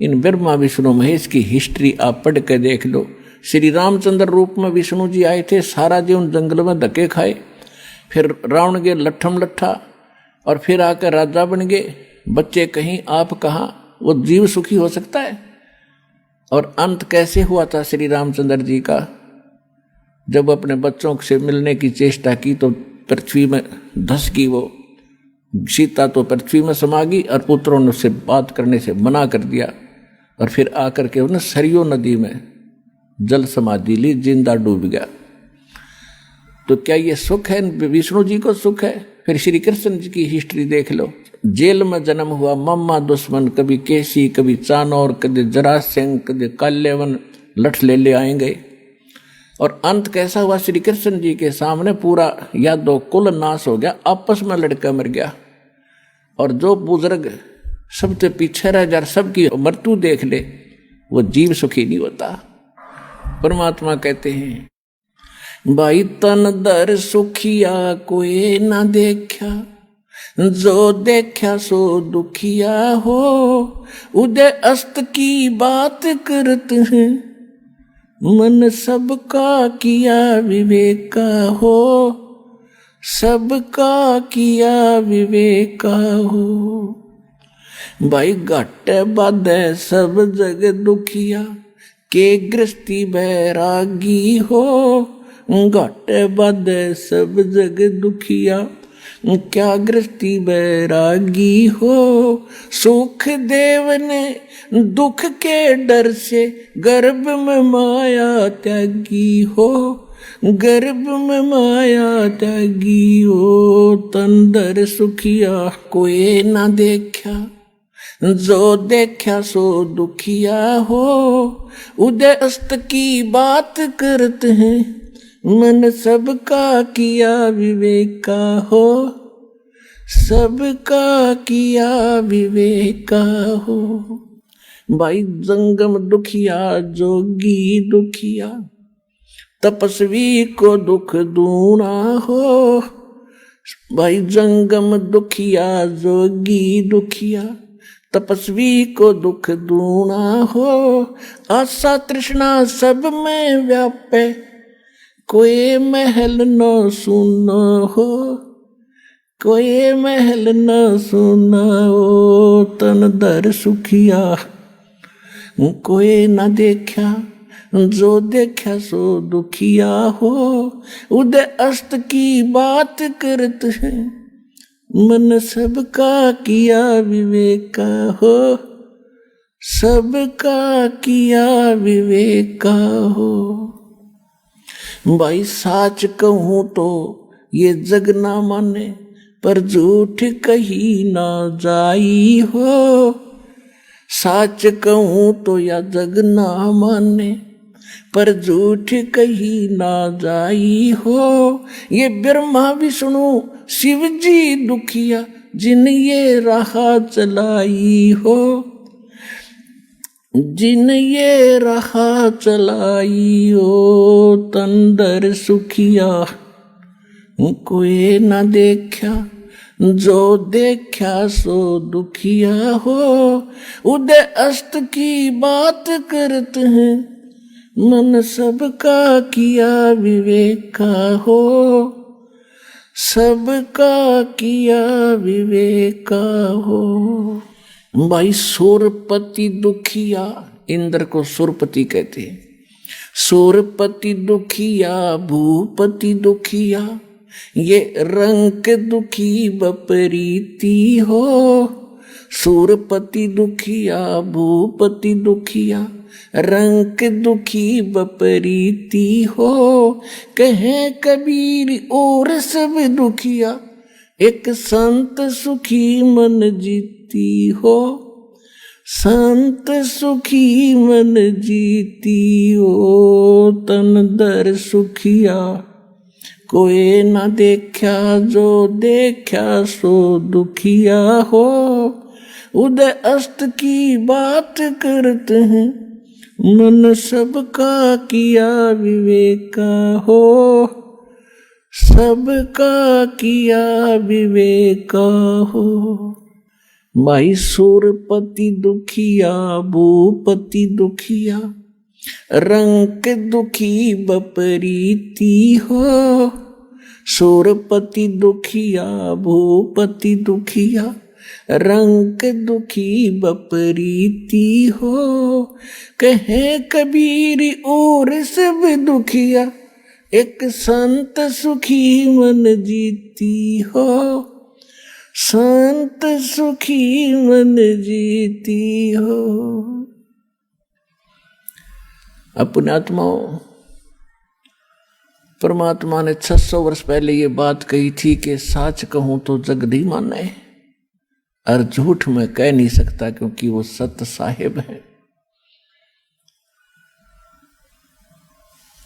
इन ब्रह्मा विष्णु महेश की हिस्ट्री आप पढ़ के देख लो। श्री रामचंद्र रूप में विष्णु जी आए थे, सारा जीवन जंगल में धक्के खाए, फिर रावण के लट्ठम लट्ठा, और फिर आकर राजा बन गए। बच्चे कहीं आप कहाँ, वो जीव सुखी हो सकता है? और अंत कैसे हुआ था श्री रामचंद्र जी का? जब अपने बच्चों से मिलने की चेष्टा की तो पृथ्वी में धस गई वो सीता, तो पृथ्वी में समा गई और पुत्रों ने उससे बात करने से मना कर दिया। और फिर आकर के उन्हें सरयू नदी में जल समाधि ली, जिंदा डूब गया। तो क्या ये सुख है? विष्णु जी को सुख है? फिर श्री कृष्ण जी की हिस्ट्री देख लो। जेल में जन्म हुआ, मम्मा दुश्मन, कभी केसी, कभी चानौर, कभी जरासंध, कभी काल्यवन, लठ ले आएंगे। और अंत कैसा हुआ? श्री कृष्ण जी के सामने पूरा यादव कुल नाश हो गया, आपस में लड़का मर गया। और जो बुजुर्ग सबसे पीछे रह जा, सबकी मृत्यु देख ले, वो जीव सुखी नहीं होता। परमात्मा कहते हैं भाई तन दर सुखिया कोई ना देखा, जो देखा सो दुखिया हो, उदय अस्त की बात करते हैं, मन सबका किया विवेका हो, सबका किया विवेका हो। भाई घाटे बाधे सब जग दुखिया, के गृहस्थी बैरागी हो, घाटे बाधे सब जग दुखिया, क्या गृहस्थी बैरागी हो। सुख देव ने दुख के डर से गर्भ में माया त्यागी हो, गर्भ में माया त्यागी हो। तंदर सुखिया कोई ना देखा, जो देखा सो दुखिया हो, उदय अस्त की बात करते हैं, मन सबका किया विवेका हो, सबका किया विवेका हो। भाई जंगम दुखिया जोगी दुखिया, तपस्वी को दुख दूना हो। भाई जंगम दुखिया जोगी दुखिया, तपस्वी को दुख दूना हो। आशा तृष्णा सब में व्यापे, कोई महल न सुना हो, कोई महल न सुना हो। तन दर सुखिया कोई न देखा, जो देखा सो दुखिया हो, उदय अस्त की बात करते हैं, मन सबका किया विवेका हो, सबका किया विवेका हो। भाई साच कहूं तो ये जग ना माने, पर झूठ कही ना जाई हो। साच कहूं तो या जग ना माने, पर झूठ कही ना जाई हो। ये ब्रह्मा विष्णु शिव जी दुखिया, जिन ये राह चलाई हो, जिन ये राह चलाई हो। तंदर सुखिया कोई ना देखा, जो देखा सो दुखिया हो। उदय अस्त की बात करते हैं, मन सबका किया विवेका हो, सबका किया विवेका हो। भाई सूरपति दुखिया, इंद्र को सूरपति कहते हैं। सूरपति दुखिया भूपति दुखिया, ये रंग दुखी बपरीती हो। सूरपति दुखिया भूपति दुखिया, रंक दुखी बपरीती हो, कहे कबीर और सब दुखिया, एक संत सुखी मन जीती हो, संत सुखी मन जीती हो, तन दर सुखिया, कोई न देखा जो देखा सो दुखिया हो, उदय अस्त की बात करते हैं, मन सबका किया विवेका हो, सबका किया विवेका हो। माई सूरपति दुखिया भूपति दुखिया, रंक दुखी बपरीती हो, सूरपति दुखिया भूपति दुखिया, रंक दुखी बपरीती हो, कहे कबीर और सब दुखिया, एक संत सुखी मन जीती हो, संत सुखी मन जीती हो। अपने आत्माओं, परमात्मा ने 600 वर्ष पहले ये बात कही थी कि साच कहूं तो जग नहीं माने, और झूठ में कह नहीं सकता क्योंकि वो सत्य साहिब है।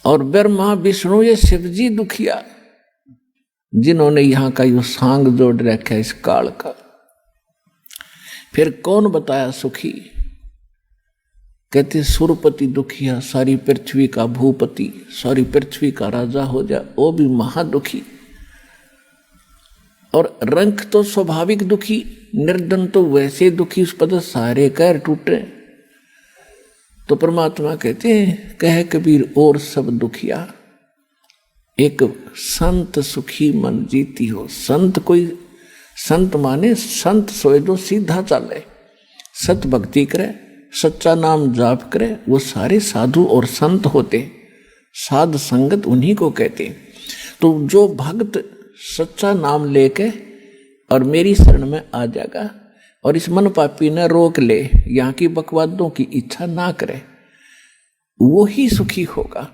और ब्रह्मा विष्णु ये शिवजी दुखिया, जिन्होंने यहां का यो सांग जोड़ रखा है इस काल का। फिर कौन बताया सुखी? कहते सुरपति दुखिया, सारी पृथ्वी का भूपति, सारी पृथ्वी का राजा हो जा, वो भी महादुखी। और रंक तो स्वाभाविक दुखी, निर्धन तो वैसे दुखी, उस पर सारे कैर टूटे। तो परमात्मा कहते हैं, कह कबीर और सब दुखिया, एक संत सुखी मन जीती हो। संत कोई, संत माने संत सोए जो सीधा चले, सत भक्ति करे, सच्चा नाम जाप करे, वो सारे साधु और संत होते। साध संगत उन्हीं को कहते। तो जो भक्त सच्चा नाम लेके और मेरी शरण में आ जाएगा और इस मन पापी ने रोक ले, यहाँ की बकवादों की इच्छा ना करे, वो ही सुखी होगा।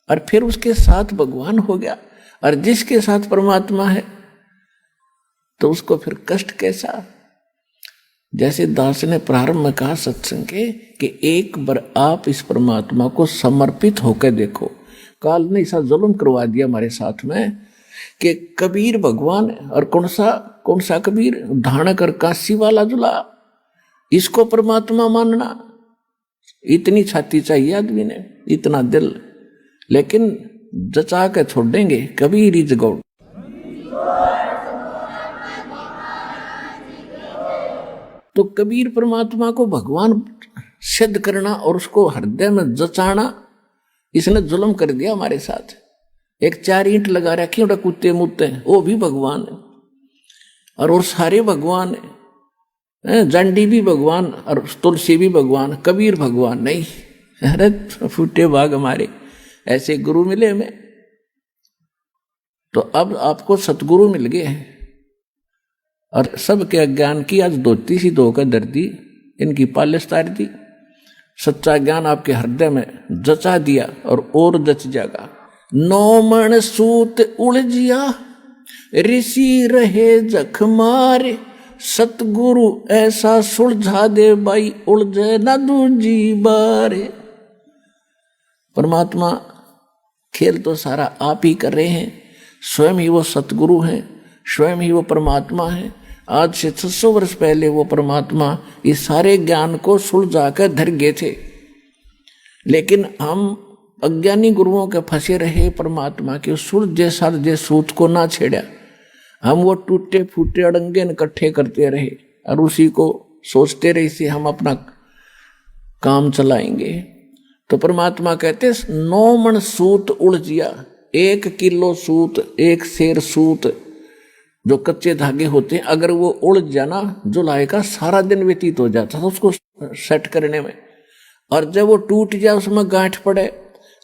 और फिर उसके साथ भगवान हो गया, और जिसके साथ परमात्मा है तो उसको फिर कष्ट कैसा। जैसे दास ने प्रारंभ में कहा सत्संग के कि एक बार आप इस परमात्मा को समर्पित होकर देखो। काल ने ऐसा जुल्म करवा दिया हमारे साथ में कि कबीर भगवान, और कौन सा कबीर, धानक और काशी वाला जुला, इसको परमात्मा मानना। इतनी छाती चाहिए आदमी ने, इतना दिल, लेकिन जचा के छोड़ देंगे। Kabir is God. तो कबीर परमात्मा को भगवान सिद्ध करना और उसको हृदय में जचाना, इसने जुल्म कर दिया हमारे साथ। एक 4 ईंट लगा रखी उड़ा कुत्ते मुत्ते, वो भी भगवान है, और सारे भगवान है। जंडी भी भगवान और तुलसी भी भगवान, कबीर भगवान नहीं। अरे फूटे भाग हमारे, ऐसे गुरु मिले हमें। तो अब आपको सतगुरु मिल गए हैं, और सबके अज्ञान की आज धोती सी धोकर दर दी, इनकी पालिश तार दी। सच्चा ज्ञान आपके हृदय में जचा दिया और जच जाएगा। 9 मण सूत उलझिया, ऋषि रहे जख मारे, सतगुरु ऐसा सुलझा दे बाई, उलझे न दूजी बारे। परमात्मा खेल तो सारा आप ही कर रहे हैं, स्वयं ही वो सतगुरु हैं, स्वयं ही वो परमात्मा है। आज से 600 वर्ष पहले वो परमात्मा इस सारे ज्ञान को सुलझा कर धर गए थे, लेकिन हम अज्ञानी गुरुओं के फंसे रहे। परमात्मा के सुलझे सालझे सूत को ना छेड़ा, हम वो टूटे फूटे अड़ंगे इकट्ठे करते रहे और उसी को सोचते रहे से हम अपना काम चलाएंगे। तो परमात्मा कहते 9 मण सूत उलझिया, 1 किलो सूत, 1 सेर सूत, जो कच्चे धागे होते हैं, अगर वो उलझ जाना, जुलाई का सारा दिन व्यतीत हो जाता था उसको सेट करने में। और जब वो टूट जाए, उसमें गांठ पड़े,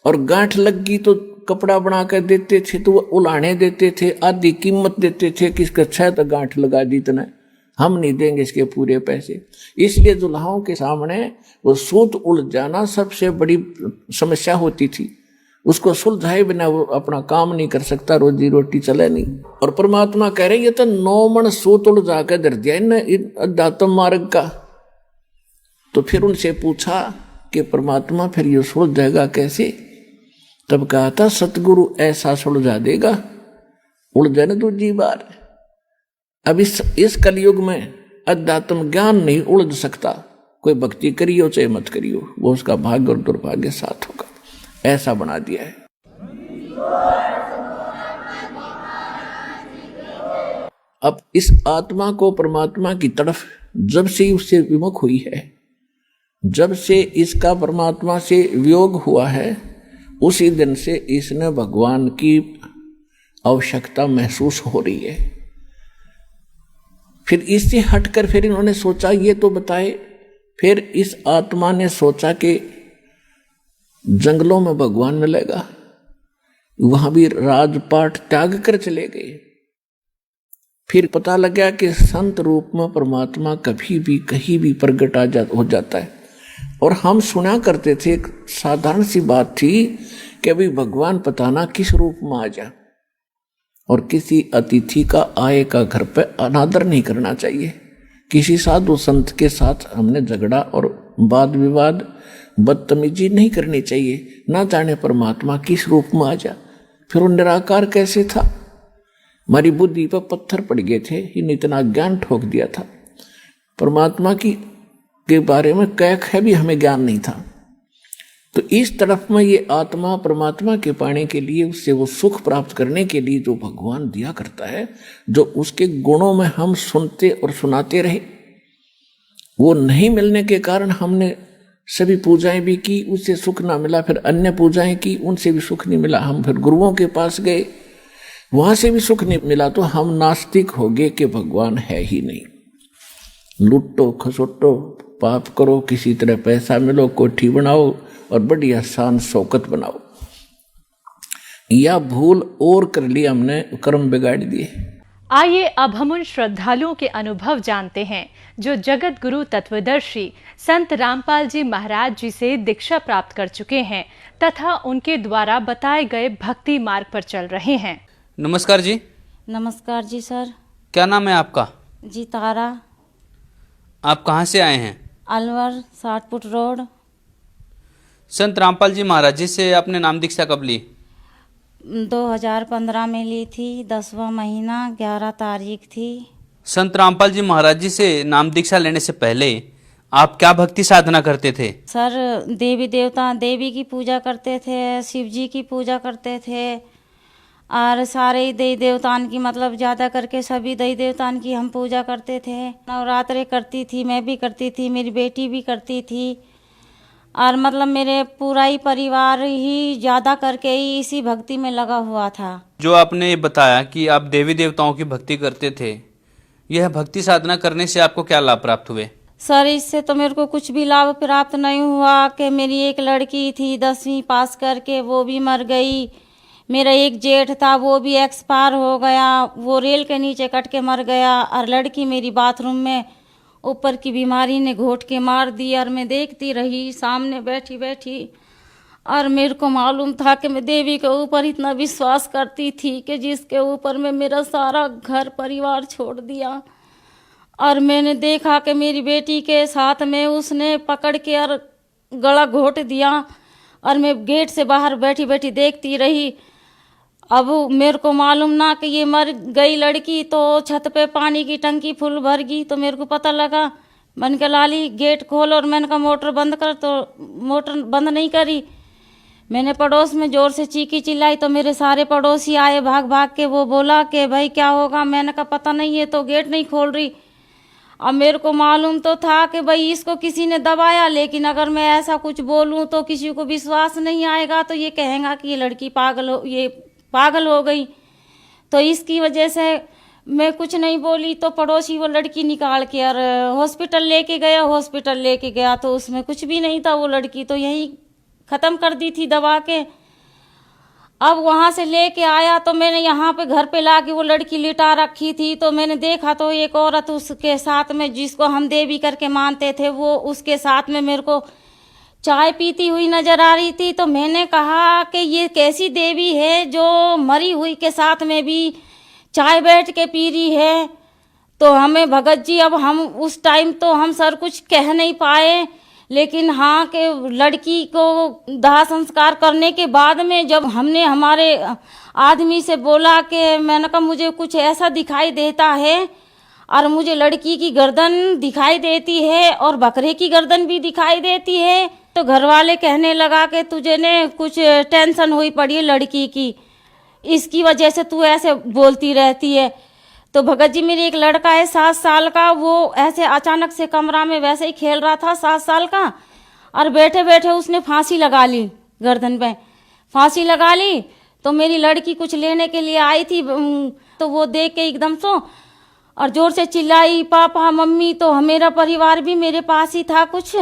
और गांठ लग गई तो कपड़ा बना कर देते थे, तो वो उलाने देते थे, आधी कीमत देते थे कि इसका 6 तो गांठ लगा दी, इतना हम नहीं देंगे इसके पूरे पैसे। इसलिए दुल्हाओं के सामने वो सूत उलझ जाना सबसे बड़ी समस्या होती थी। उसको सुलझाए बिना वो अपना काम नहीं कर सकता, रोजी रोटी चले नहीं। और परमात्मा कह रहे ये तो 9 मन सूत उलझा के धर दिया इन अध्यात्म मार्ग का। तो फिर उनसे पूछा कि परमात्मा फिर ये सुलझ जाएगा कैसे? तब कहा था सतगुरु ऐसा सुलझा देगा, उलझे न दूसरी बार। अब इस कलयुग में अध्यात्म ज्ञान नहीं उलझ सकता। कोई भक्ति करियो चाहे मत करियो, वो उसका भाग्य और दुर्भाग्य साथ होगा, ऐसा बना दिया है। अब इस आत्मा को परमात्मा की तरफ जब से उससे विमुख हुई है, जब से इसका परमात्मा से वियोग हुआ है, उसी दिन से इसने भगवान की आवश्यकता महसूस हो रही है। फिर इससे हटकर फिर इन्होंने सोचा ये तो बताए। फिर इस आत्मा ने सोचा कि जंगलों में भगवान मिलेगा, वहां भी राजपाट त्याग कर चले गए। फिर पता लगा कि संत रूप में परमात्मा कभी भी कहीं भी प्रकट हो जाता है। और हम सुना करते थे, एक साधारण सी बात थी कि अभी भगवान पता ना किस रूप में आ जा। और किसी अतिथि का आए का घर पे अनादर नहीं करना चाहिए। किसी साधु संत के साथ हमने झगड़ा और वाद विवाद बदतमीजी नहीं करनी चाहिए। ना जाने परमात्मा किस रूप में आ जा। फिर वो निराकार कैसे था? हमारी बुद्धि पर पत्थर पड़ गए थे, इन्हें इतना ज्ञान ठोक दिया था। परमात्मा के बारे में कैख है भी हमें ज्ञान नहीं था। तो इस तरफ में ये आत्मा परमात्मा के पाने के लिए, उससे वो सुख प्राप्त करने के लिए जो भगवान दिया करता है, जो उसके गुणों में हम सुनते और सुनाते रहे, वो नहीं मिलने के कारण हमने सभी पूजाएं भी की, उससे सुख ना मिला। फिर अन्य पूजाएं की, उनसे भी सुख नहीं मिला। हम फिर गुरुओं के पास गए, वहां से भी सुख नहीं मिला। तो हम नास्तिक हो गए कि भगवान है ही नहीं। लुटो खसोटो, पाप करो, किसी तरह पैसा मिलो, कोठी बनाओ और बढ़िया शान शौकत बनाओ। या भूल और कर लिया हमने, कर्म बिगाड़ दिए। आइए अब हम उन श्रद्धालुओं के अनुभव जानते हैं जो जगत गुरु तत्वदर्शी संत रामपाल जी महाराज जी से दीक्षा प्राप्त कर चुके हैं तथा उनके द्वारा बताए गए भक्ति मार्ग पर चल रहे हैं। नमस्कार जी। नमस्कार जी सर। क्या नाम है आपका? जी तारा। आप कहाँ से आए हैं? Alwar 60 foot road. संत रामपाल जी महाराज जी से आपने नाम दीक्षा कब ली? 2015 में ली थी, 10वां महीना 11 तारीख थी। संत रामपाल जी महाराज जी से नाम दीक्षा लेने से पहले आप क्या भक्ति साधना करते थे? सर देवी देवता, देवी की पूजा करते थे, शिव जी की पूजा करते थे और सारे देवी देवतान की, मतलब ज़्यादा करके सभी देवी देवतान की हम पूजा करते थे। नवरात्रे करती थी, मैं भी करती थी, मेरी बेटी भी करती थी और मतलब मेरे पूरा ही परिवार ही ज़्यादा करके ही इसी भक्ति में लगा हुआ था। जो आपने बताया कि आप देवी देवताओं की भक्ति करते थे, यह भक्ति साधना करने से आपको क्या लाभ प्राप्त हुए? सर इससे तो मेरे को कुछ भी लाभ प्राप्त नहीं हुआ कि मेरी एक लड़की थी 10वीं पास करके, वो भी मर गई। मेरा एक जेठ था, वो भी एक्सपायर हो गया, वो रेल के नीचे कट के मर गया। और लड़की मेरी बाथरूम में ऊपर की बीमारी ने घोट के मार दी और मैं देखती रही सामने बैठी बैठी। और मेरे को मालूम था कि मैं देवी के ऊपर इतना विश्वास करती थी कि जिसके ऊपर मैं मेरा सारा घर परिवार छोड़ दिया। और मैंने देखा कि मेरी बेटी के साथ में उसने पकड़ के और गला घोट दिया और मैं गेट से बाहर बैठी बैठी देखती रही। अब मेरे को मालूम ना कि ये मर गई लड़की, तो छत पे पानी की टंकी फुल भर गई। तो मेरे को पता लगा, मैंने कहा लाली गेट खोल, और मैंने कहा मोटर बंद कर, तो मोटर बंद नहीं करी। मैंने पड़ोस में ज़ोर से चीखी चिल्लाई तो मेरे सारे पड़ोसी आए भाग भाग के। वो बोला कि भाई क्या होगा? मैंने कहा पता नहीं है, तो गेट नहीं खोल रही। अब मेरे को मालूम तो था कि भाई इसको किसी ने दबाया, लेकिन अगर मैं ऐसा कुछ बोलूं तो किसी को विश्वास नहीं आएगा, तो ये कहेगा कि ये लड़की पागल हो गई। तो इसकी वजह से मैं कुछ नहीं बोली। तो पड़ोसी वो लड़की निकाल के और हॉस्पिटल लेके गया तो उसमें कुछ भी नहीं था। वो लड़की तो यहीं ख़त्म कर दी थी दबा के। अब वहां से लेके आया तो मैंने यहाँ पे घर पे लाके वो लड़की लिटा रखी थी, तो मैंने देखा तो एक औरत उसके साथ में, जिसको हम देवी करके मानते थे, वो उसके साथ में मेरे को चाय पीती हुई नजर आ रही थी। तो मैंने कहा कि ये कैसी देवी है जो मरी हुई के साथ में भी चाय बैठ के पी रही है। तो हमें भगत जी, अब हम उस टाइम तो हम सर कुछ कह नहीं पाए, लेकिन हाँ कि लड़की को दाह संस्कार करने के बाद में जब हमने हमारे आदमी से बोला कि मैंने कहा मुझे कुछ ऐसा दिखाई देता है और मुझे लड़की की गर्दन दिखाई देती है और बकरे की गर्दन भी दिखाई देती है, तो घर वाले कहने लगा कि तुझे ने कुछ टेंशन हुई पड़ी है लड़की की, इसकी वजह से तू ऐसे बोलती रहती है। तो भगत जी मेरी एक लड़का है 7 साल का, वो ऐसे अचानक से कमरा में वैसे ही खेल रहा था 7 साल का, और बैठे बैठे उसने फांसी लगा ली, गर्दन पे फांसी लगा ली। तो मेरी लड़की कुछ लेने के लिए आई थी, तो वो देख के एकदम से और जोर से चिल्लाई पापा मम्मी। तो मेरा परिवार भी मेरे पास ही था कुछ,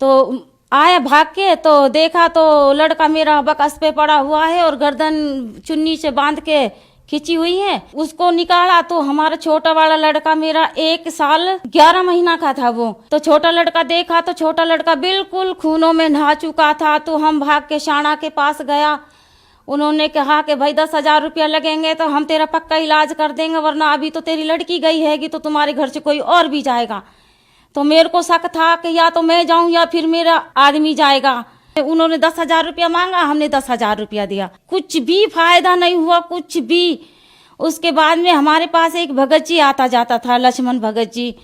तो आया भाग के, तो देखा तो लड़का मेरा बकस पे पड़ा हुआ है और गर्दन चुन्नी से बांध के खिंची हुई है। उसको निकाला तो हमारा छोटा वाला लड़का मेरा 1 साल 11 महीना का था वो। तो छोटा लड़का देखा तो छोटा लड़का बिल्कुल खूनों में नहा चुका था। तो हम भाग के शाणा के पास गया, उन्होंने कहा कि भाई 10,000 रुपया लगेंगे तो हम तेरा पक्का इलाज कर देंगे, वरना अभी तो तेरी लड़की गई हैगी तो तुम्हारे घर से कोई और भी जाएगा। तो मेरे को शक था कि या तो मैं जाऊं या फिर मेरा आदमी जाएगा। उन्होंने 10,000 रुपया मांगा, हमने 10,000 रुपया दिया, कुछ भी फायदा नहीं हुआ, कुछ भी। उसके बाद में हमारे पास एक भगत जी आता जाता था, लक्ष्मण भगत जी।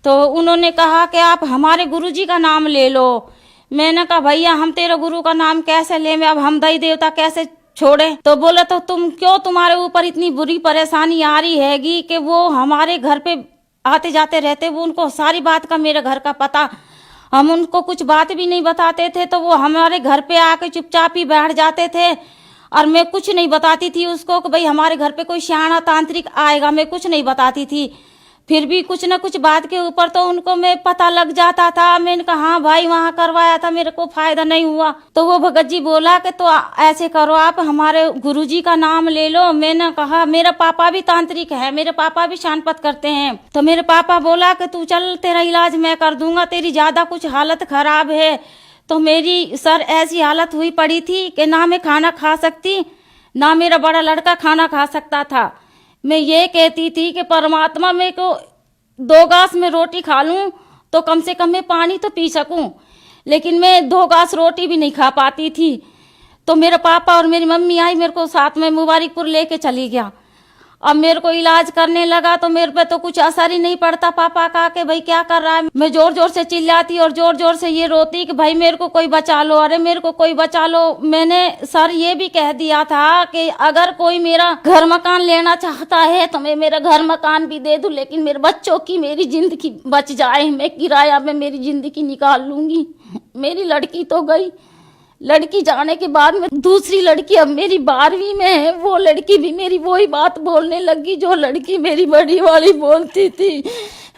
तो उन्होंने कहा कि आप हमारे गुरुजी का नाम ले लो। मैंने कहा भैया हम तेरे गुरु का नाम कैसे ले, अब हम दई देवता कैसे छोड़े। तो बोला तो तुम क्यों, तुम्हारे ऊपर इतनी बुरी परेशानी आ रही हैगी कि वो हमारे घर पे आते जाते रहते, वो उनको सारी बात का मेरे घर का पता, हम उनको कुछ बात भी नहीं बताते थे, तो वो हमारे घर पे आके चुपचाप ही बैठ जाते थे और मैं कुछ नहीं बताती थी उसको कि भाई हमारे घर पे कोई सियाना तांत्रिक आएगा, मैं कुछ नहीं बताती थी। फिर भी कुछ न कुछ बात के ऊपर तो उनको मैं पता लग जाता था। मैंने कहा हाँ भाई वहाँ करवाया था, मेरे को फायदा नहीं हुआ। तो वो भगत जी बोला कि तो ऐसे करो आप हमारे गुरुजी का नाम ले लो। मैंने कहा मेरा पापा भी तांत्रिक है, मेरे पापा भी शानपत करते हैं। तो मेरे पापा बोला कि तू चल तेरा इलाज मैं कर दूंगा, तेरी ज्यादा कुछ हालत खराब है। तो मेरी सर ऐसी हालत हुई पड़ी थी कि ना मैं खाना खा सकती, ना मेरा बड़ा लड़का खाना खा सकता था। मैं ये कहती थी कि परमात्मा मेरे को 2 गास में रोटी खा लूं तो कम से कम मैं पानी तो पी सकूं, लेकिन मैं 2 गास रोटी भी नहीं खा पाती थी। तो मेरे पापा और मेरी मम्मी आई, मेरे को साथ में मुबारकपुर लेके चली गया। अब मेरे को इलाज करने लगा तो मेरे पे तो कुछ असर ही नहीं पड़ता पापा का कि भाई क्या कर रहा है। मैं जोर जोर से चिल्लाती और जोर जोर से ये रोती कि भाई मेरे को कोई बचा लो, अरे मेरे को कोई बचा लो। मैंने सर ये भी कह दिया था कि अगर कोई मेरा घर मकान लेना चाहता है तो मैं मेरा घर मकान भी दे दूं, लेकिन मेरे बच्चों की मेरी जिंदगी बच जाए, मैं किराया में मेरी जिंदगी निकाल लूंगी। मेरी लड़की तो गई, लड़की जाने के बाद में दूसरी लड़की अब मेरी 12वीं में है, वो लड़की भी मेरी वही बात बोलने लगी जो लड़की मेरी बड़ी वाली बोलती थी।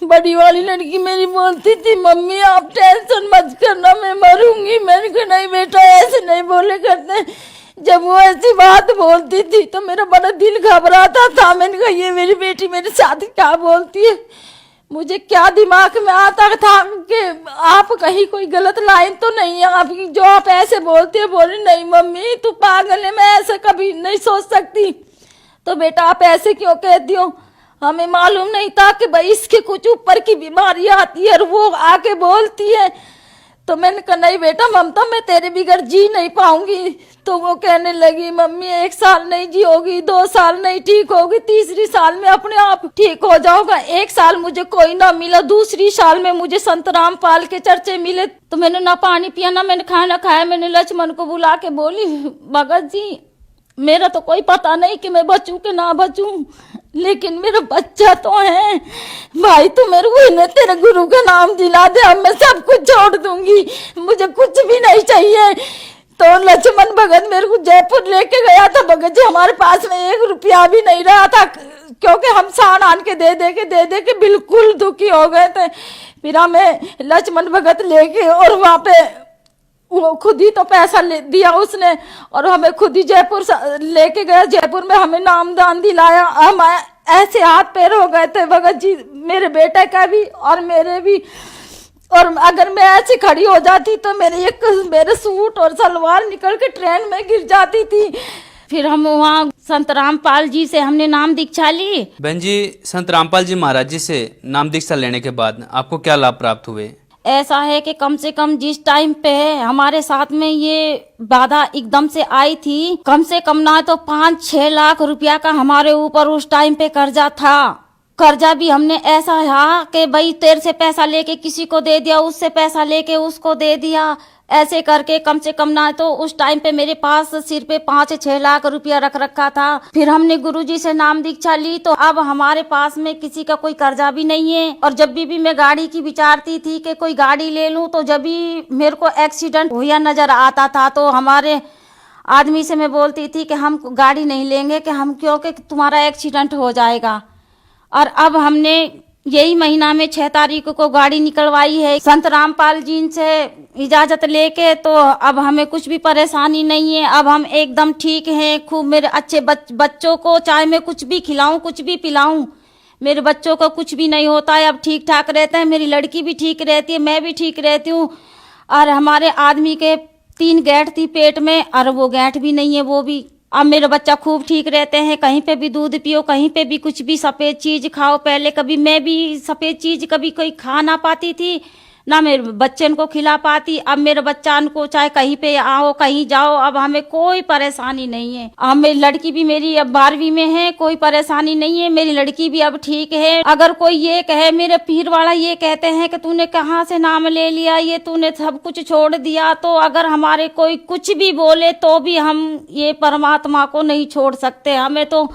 बड़ी वाली लड़की मेरी बोलती थी मम्मी आप टेंशन मत करना, मैं मरूंगी। मैंने कहा नहीं बेटा ऐसे नहीं बोले करते। जब वो ऐसी बात बोलती थी तो मेरा बड़ा दिल घबराता था। मैंने कहा ये मेरी बेटी मेरे साथ क्या बोलती है। मुझे क्या दिमाग में आता था कि आप कहीं कोई गलत लाइन तो नहीं है आपकी जो आप ऐसे बोलते हो। बोले नहीं मम्मी तू पागल है, मैं ऐसा कभी नहीं सोच सकती। तो बेटा आप ऐसे क्यों कहती हो, हमें मालूम नहीं था कि भाई इसके कुछ ऊपर की बीमारी आती है और वो आके बोलती है। तो मैंने कहा नहीं बेटा ममता मैं तेरे बिगड़ जी नहीं पाऊंगी। तो वो कहने लगी मम्मी 1 साल नहीं जियोगी, 2 साल नहीं ठीक होगी, तीसरी साल में अपने आप ठीक हो जाओगा। 1 साल मुझे कोई ना मिला, दूसरी साल में मुझे संत रामपाल के चर्चे मिले। तो मैंने ना पानी पिया ना मैंने खाना खाया। मैंने लक्ष्मण को बुला के बोली भगत जी मेरा तो कोई पता नहीं कि मैं बचूं कि ना बचूं, लेकिन मेरा बच्चा तो है। भाई तू मेरे को तेरे गुरु का नाम दिला दे, अब मैं सब कुछ छोड़ दूंगी, मुझे कुछ भी नहीं चाहिए। तो लक्ष्मण भगत मेरे को जयपुर लेके गया था। भगत जी हमारे पास में 1 रुपया भी नहीं रहा था, क्योंकि हम साण आन के दे दे के बिल्कुल दुखी हो गए थे। फिर हमें लक्ष्मण भगत लेके और वहाँ पे वो खुद ही तो पैसा दिया उसने और हमें खुद ही जयपुर लेके गया। जयपुर में हमें नामदान दिलाया। हम ऐसे हाथ पैर हो गए थे भगत जी, मेरे बेटे का भी और मेरे भी। और अगर मैं ऐसी खड़ी हो जाती तो मेरे सूट और सलवार निकल के ट्रेन में गिर जाती थी। फिर हम वहाँ संत रामपाल जी से हमने नाम दीक्षा ली। बहन जी, संत रामपाल जी महाराज जी से नाम दीक्षा लेने के बाद आपको क्या लाभ प्राप्त हुए? ऐसा है कि कम से कम जिस टाइम पे हमारे साथ में ये बाधा एकदम से आई थी, कम से कम ना तो 5-6 लाख रुपया का हमारे ऊपर उस टाइम पे कर्जा था। कर्जा भी हमने ऐसा है कि भाई तेरे से पैसा लेके किसी को दे दिया, उससे पैसा लेके उसको दे दिया, ऐसे करके कम से कम ना तो उस टाइम पे मेरे पास सिर पे 5-6 लाख रुपया रख रखा था। फिर हमने गुरुजी से नाम दीक्षा ली तो अब हमारे पास में किसी का कोई कर्जा भी नहीं है। और जब भी मैं गाड़ी की विचारती थी कि कोई गाड़ी ले लूं तो जब भी मेरे को एक्सीडेंट हुआ नजर आता था तो हमारे आदमी से मैं बोलती थी कि हम गाड़ी नहीं लेंगे कि हम क्योंकि तुम्हारा एक्सीडेंट हो जाएगा। और अब हमने यही महीना में 6 तारीख को गाड़ी निकलवाई है संत रामपाल जी से इजाजत लेके, तो अब हमें कुछ भी परेशानी नहीं है। अब हम एकदम ठीक हैं। खूब मेरे अच्छे बच्चों को चाहे मैं कुछ भी खिलाऊं कुछ भी पिलाऊं, मेरे बच्चों को कुछ भी नहीं होता है। अब ठीक ठाक रहते हैं, मेरी लड़की भी ठीक रहती है, मैं भी ठीक रहती हूँ। और हमारे आदमी के 3 गैठ थी पेट में और वो गैठ भी नहीं है, वो भी अब मेरे बच्चा खूब ठीक रहते हैं। कहीं पे भी दूध पियो, कहीं पे भी कुछ भी सफ़ेद चीज खाओ। पहले कभी मैं भी सफ़ेद चीज कभी कोई खा ना पाती थी, ना मेरे बच्चे को खिला पाती। अब मेरे बच्चा को चाहे कहीं पे आओ कहीं जाओ, अब हमें कोई परेशानी नहीं है। अब मेरी लड़की भी मेरी अब 12वीं में है, कोई परेशानी नहीं है। मेरी लड़की भी अब ठीक है। अगर कोई ये कहे, मेरे पीर वाला ये कहते हैं कि तूने कहाँ से नाम ले लिया, ये तूने सब कुछ छोड़ दिया, तो अगर हमारे कोई कुछ भी बोले तो भी हम ये परमात्मा को नहीं छोड़ सकते। हमें तो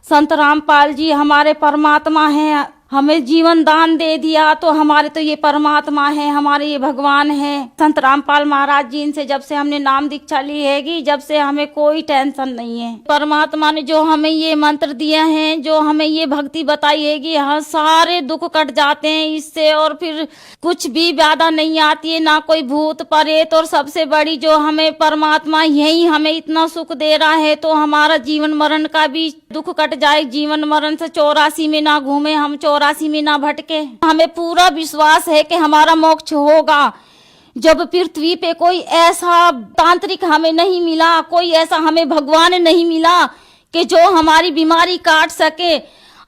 संत रामपाल जी हमारे परमात्मा हैं, हमें जीवन दान दे दिया तो हमारे तो ये परमात्मा है, हमारे ये भगवान है। संत रामपाल महाराज जी इनसे जब से हमने नाम दीक्षा ली हैगी, जब से हमें कोई टेंशन नहीं है। परमात्मा ने जो हमें ये मंत्र दिया है, जो हमें ये भक्ति बताई हैगी, हाँ सारे दुख कट जाते हैं इससे। और फिर कुछ भी बाधा नहीं आती है, ना कोई भूत प्रेत। और सबसे बड़ी जो हमें परमात्मा यही हमें इतना सुख दे रहा है, तो हमारा जीवन मरण का भी दुख कट जाए। जीवन मरण से 84 में ना घूमे हम, 84 में ना भटके। हमें पूरा विश्वास है कि हमारा मोक्ष होगा। जब पृथ्वी पे कोई ऐसा तांत्रिक हमें नहीं मिला, कोई ऐसा हमें भगवान नहीं मिला कि जो हमारी बीमारी काट सके।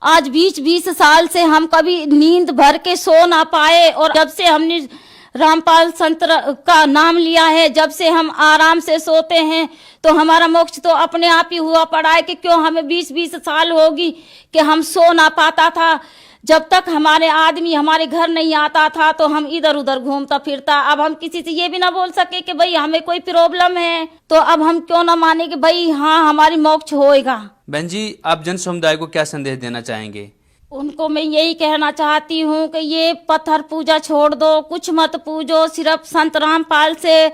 आज 20-20 साल से हम कभी नींद भर के सो ना पाए, और जब से हमने रामपाल संत का नाम लिया है, जब से हम आराम से सोते हैं, तो हमारा मोक्ष तो अपने आप ही हुआ पड़ा है। कि क्यों हमें 20-20 साल होगी कि हम सो ना पाता था। जब तक हमारे आदमी हमारे घर नहीं आता था तो हम इधर उधर घूमता फिरता। अब हम किसी से ये भी ना बोल सके कि भाई हमें कोई प्रॉब्लम है, तो अब हम क्यों ना माने कि भाई हाँ हमारी मोक्ष होएगा। बहन जी, आप जन समुदाय को क्या संदेश देना चाहेंगे? उनको मैं यही कहना चाहती हूँ कि ये पत्थर पूजा छोड़ दो, कुछ मत पूजो, सिर्फ संत रामपाल से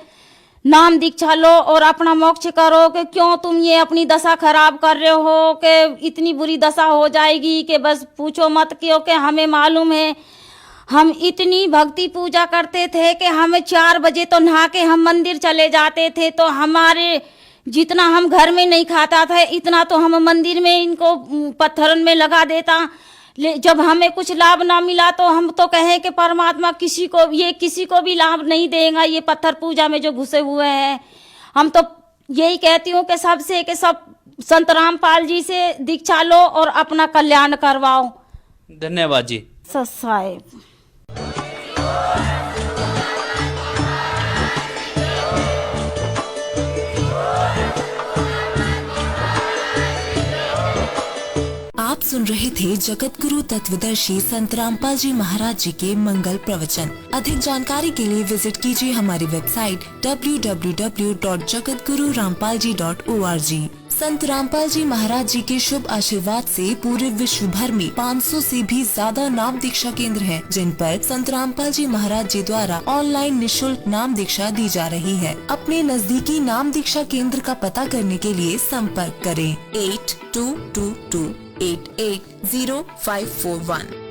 नाम दीक्षा लो और अपना मोक्ष करो। कि क्यों तुम ये अपनी दशा खराब कर रहे हो, कि इतनी बुरी दशा हो जाएगी कि बस पूछो मत। क्योंकि हमें मालूम है, हम इतनी भक्ति पूजा करते थे कि हमें 4 बजे तो नहा के हम मंदिर चले जाते थे। तो हमारे जितना हम घर में नहीं खाता था, इतना तो हम मंदिर में इनको पत्थरन में लगा देता। जब हमें कुछ लाभ ना मिला तो हम तो कहें कि परमात्मा किसी को भी लाभ नहीं देगा, ये पत्थर पूजा में जो घुसे हुए हैं। हम तो यही कहती हूँ कि सबसे कि सब संत रामपाल जी से दीक्षा लो और अपना कल्याण करवाओ। धन्यवाद जी। साहेब आप सुन रहे थे जगत गुरु तत्वदर्शी संत रामपाल जी महाराज जी के मंगल प्रवचन। अधिक जानकारी के लिए विजिट कीजिए हमारी वेबसाइट www.jagatgururampalji.org। संत रामपाल जी महाराज जी के शुभ आशीर्वाद से पूरे विश्व भर में 500 से भी ज्यादा नाम दीक्षा केंद्र हैं, जिन पर संत रामपाल जी महाराज जी द्वारा ऑनलाइन निशुल्क नाम दीक्षा दी जा रही है। अपने नजदीकी नाम दीक्षा केंद्र का पता करने के लिए संपर्क करें 8222880541।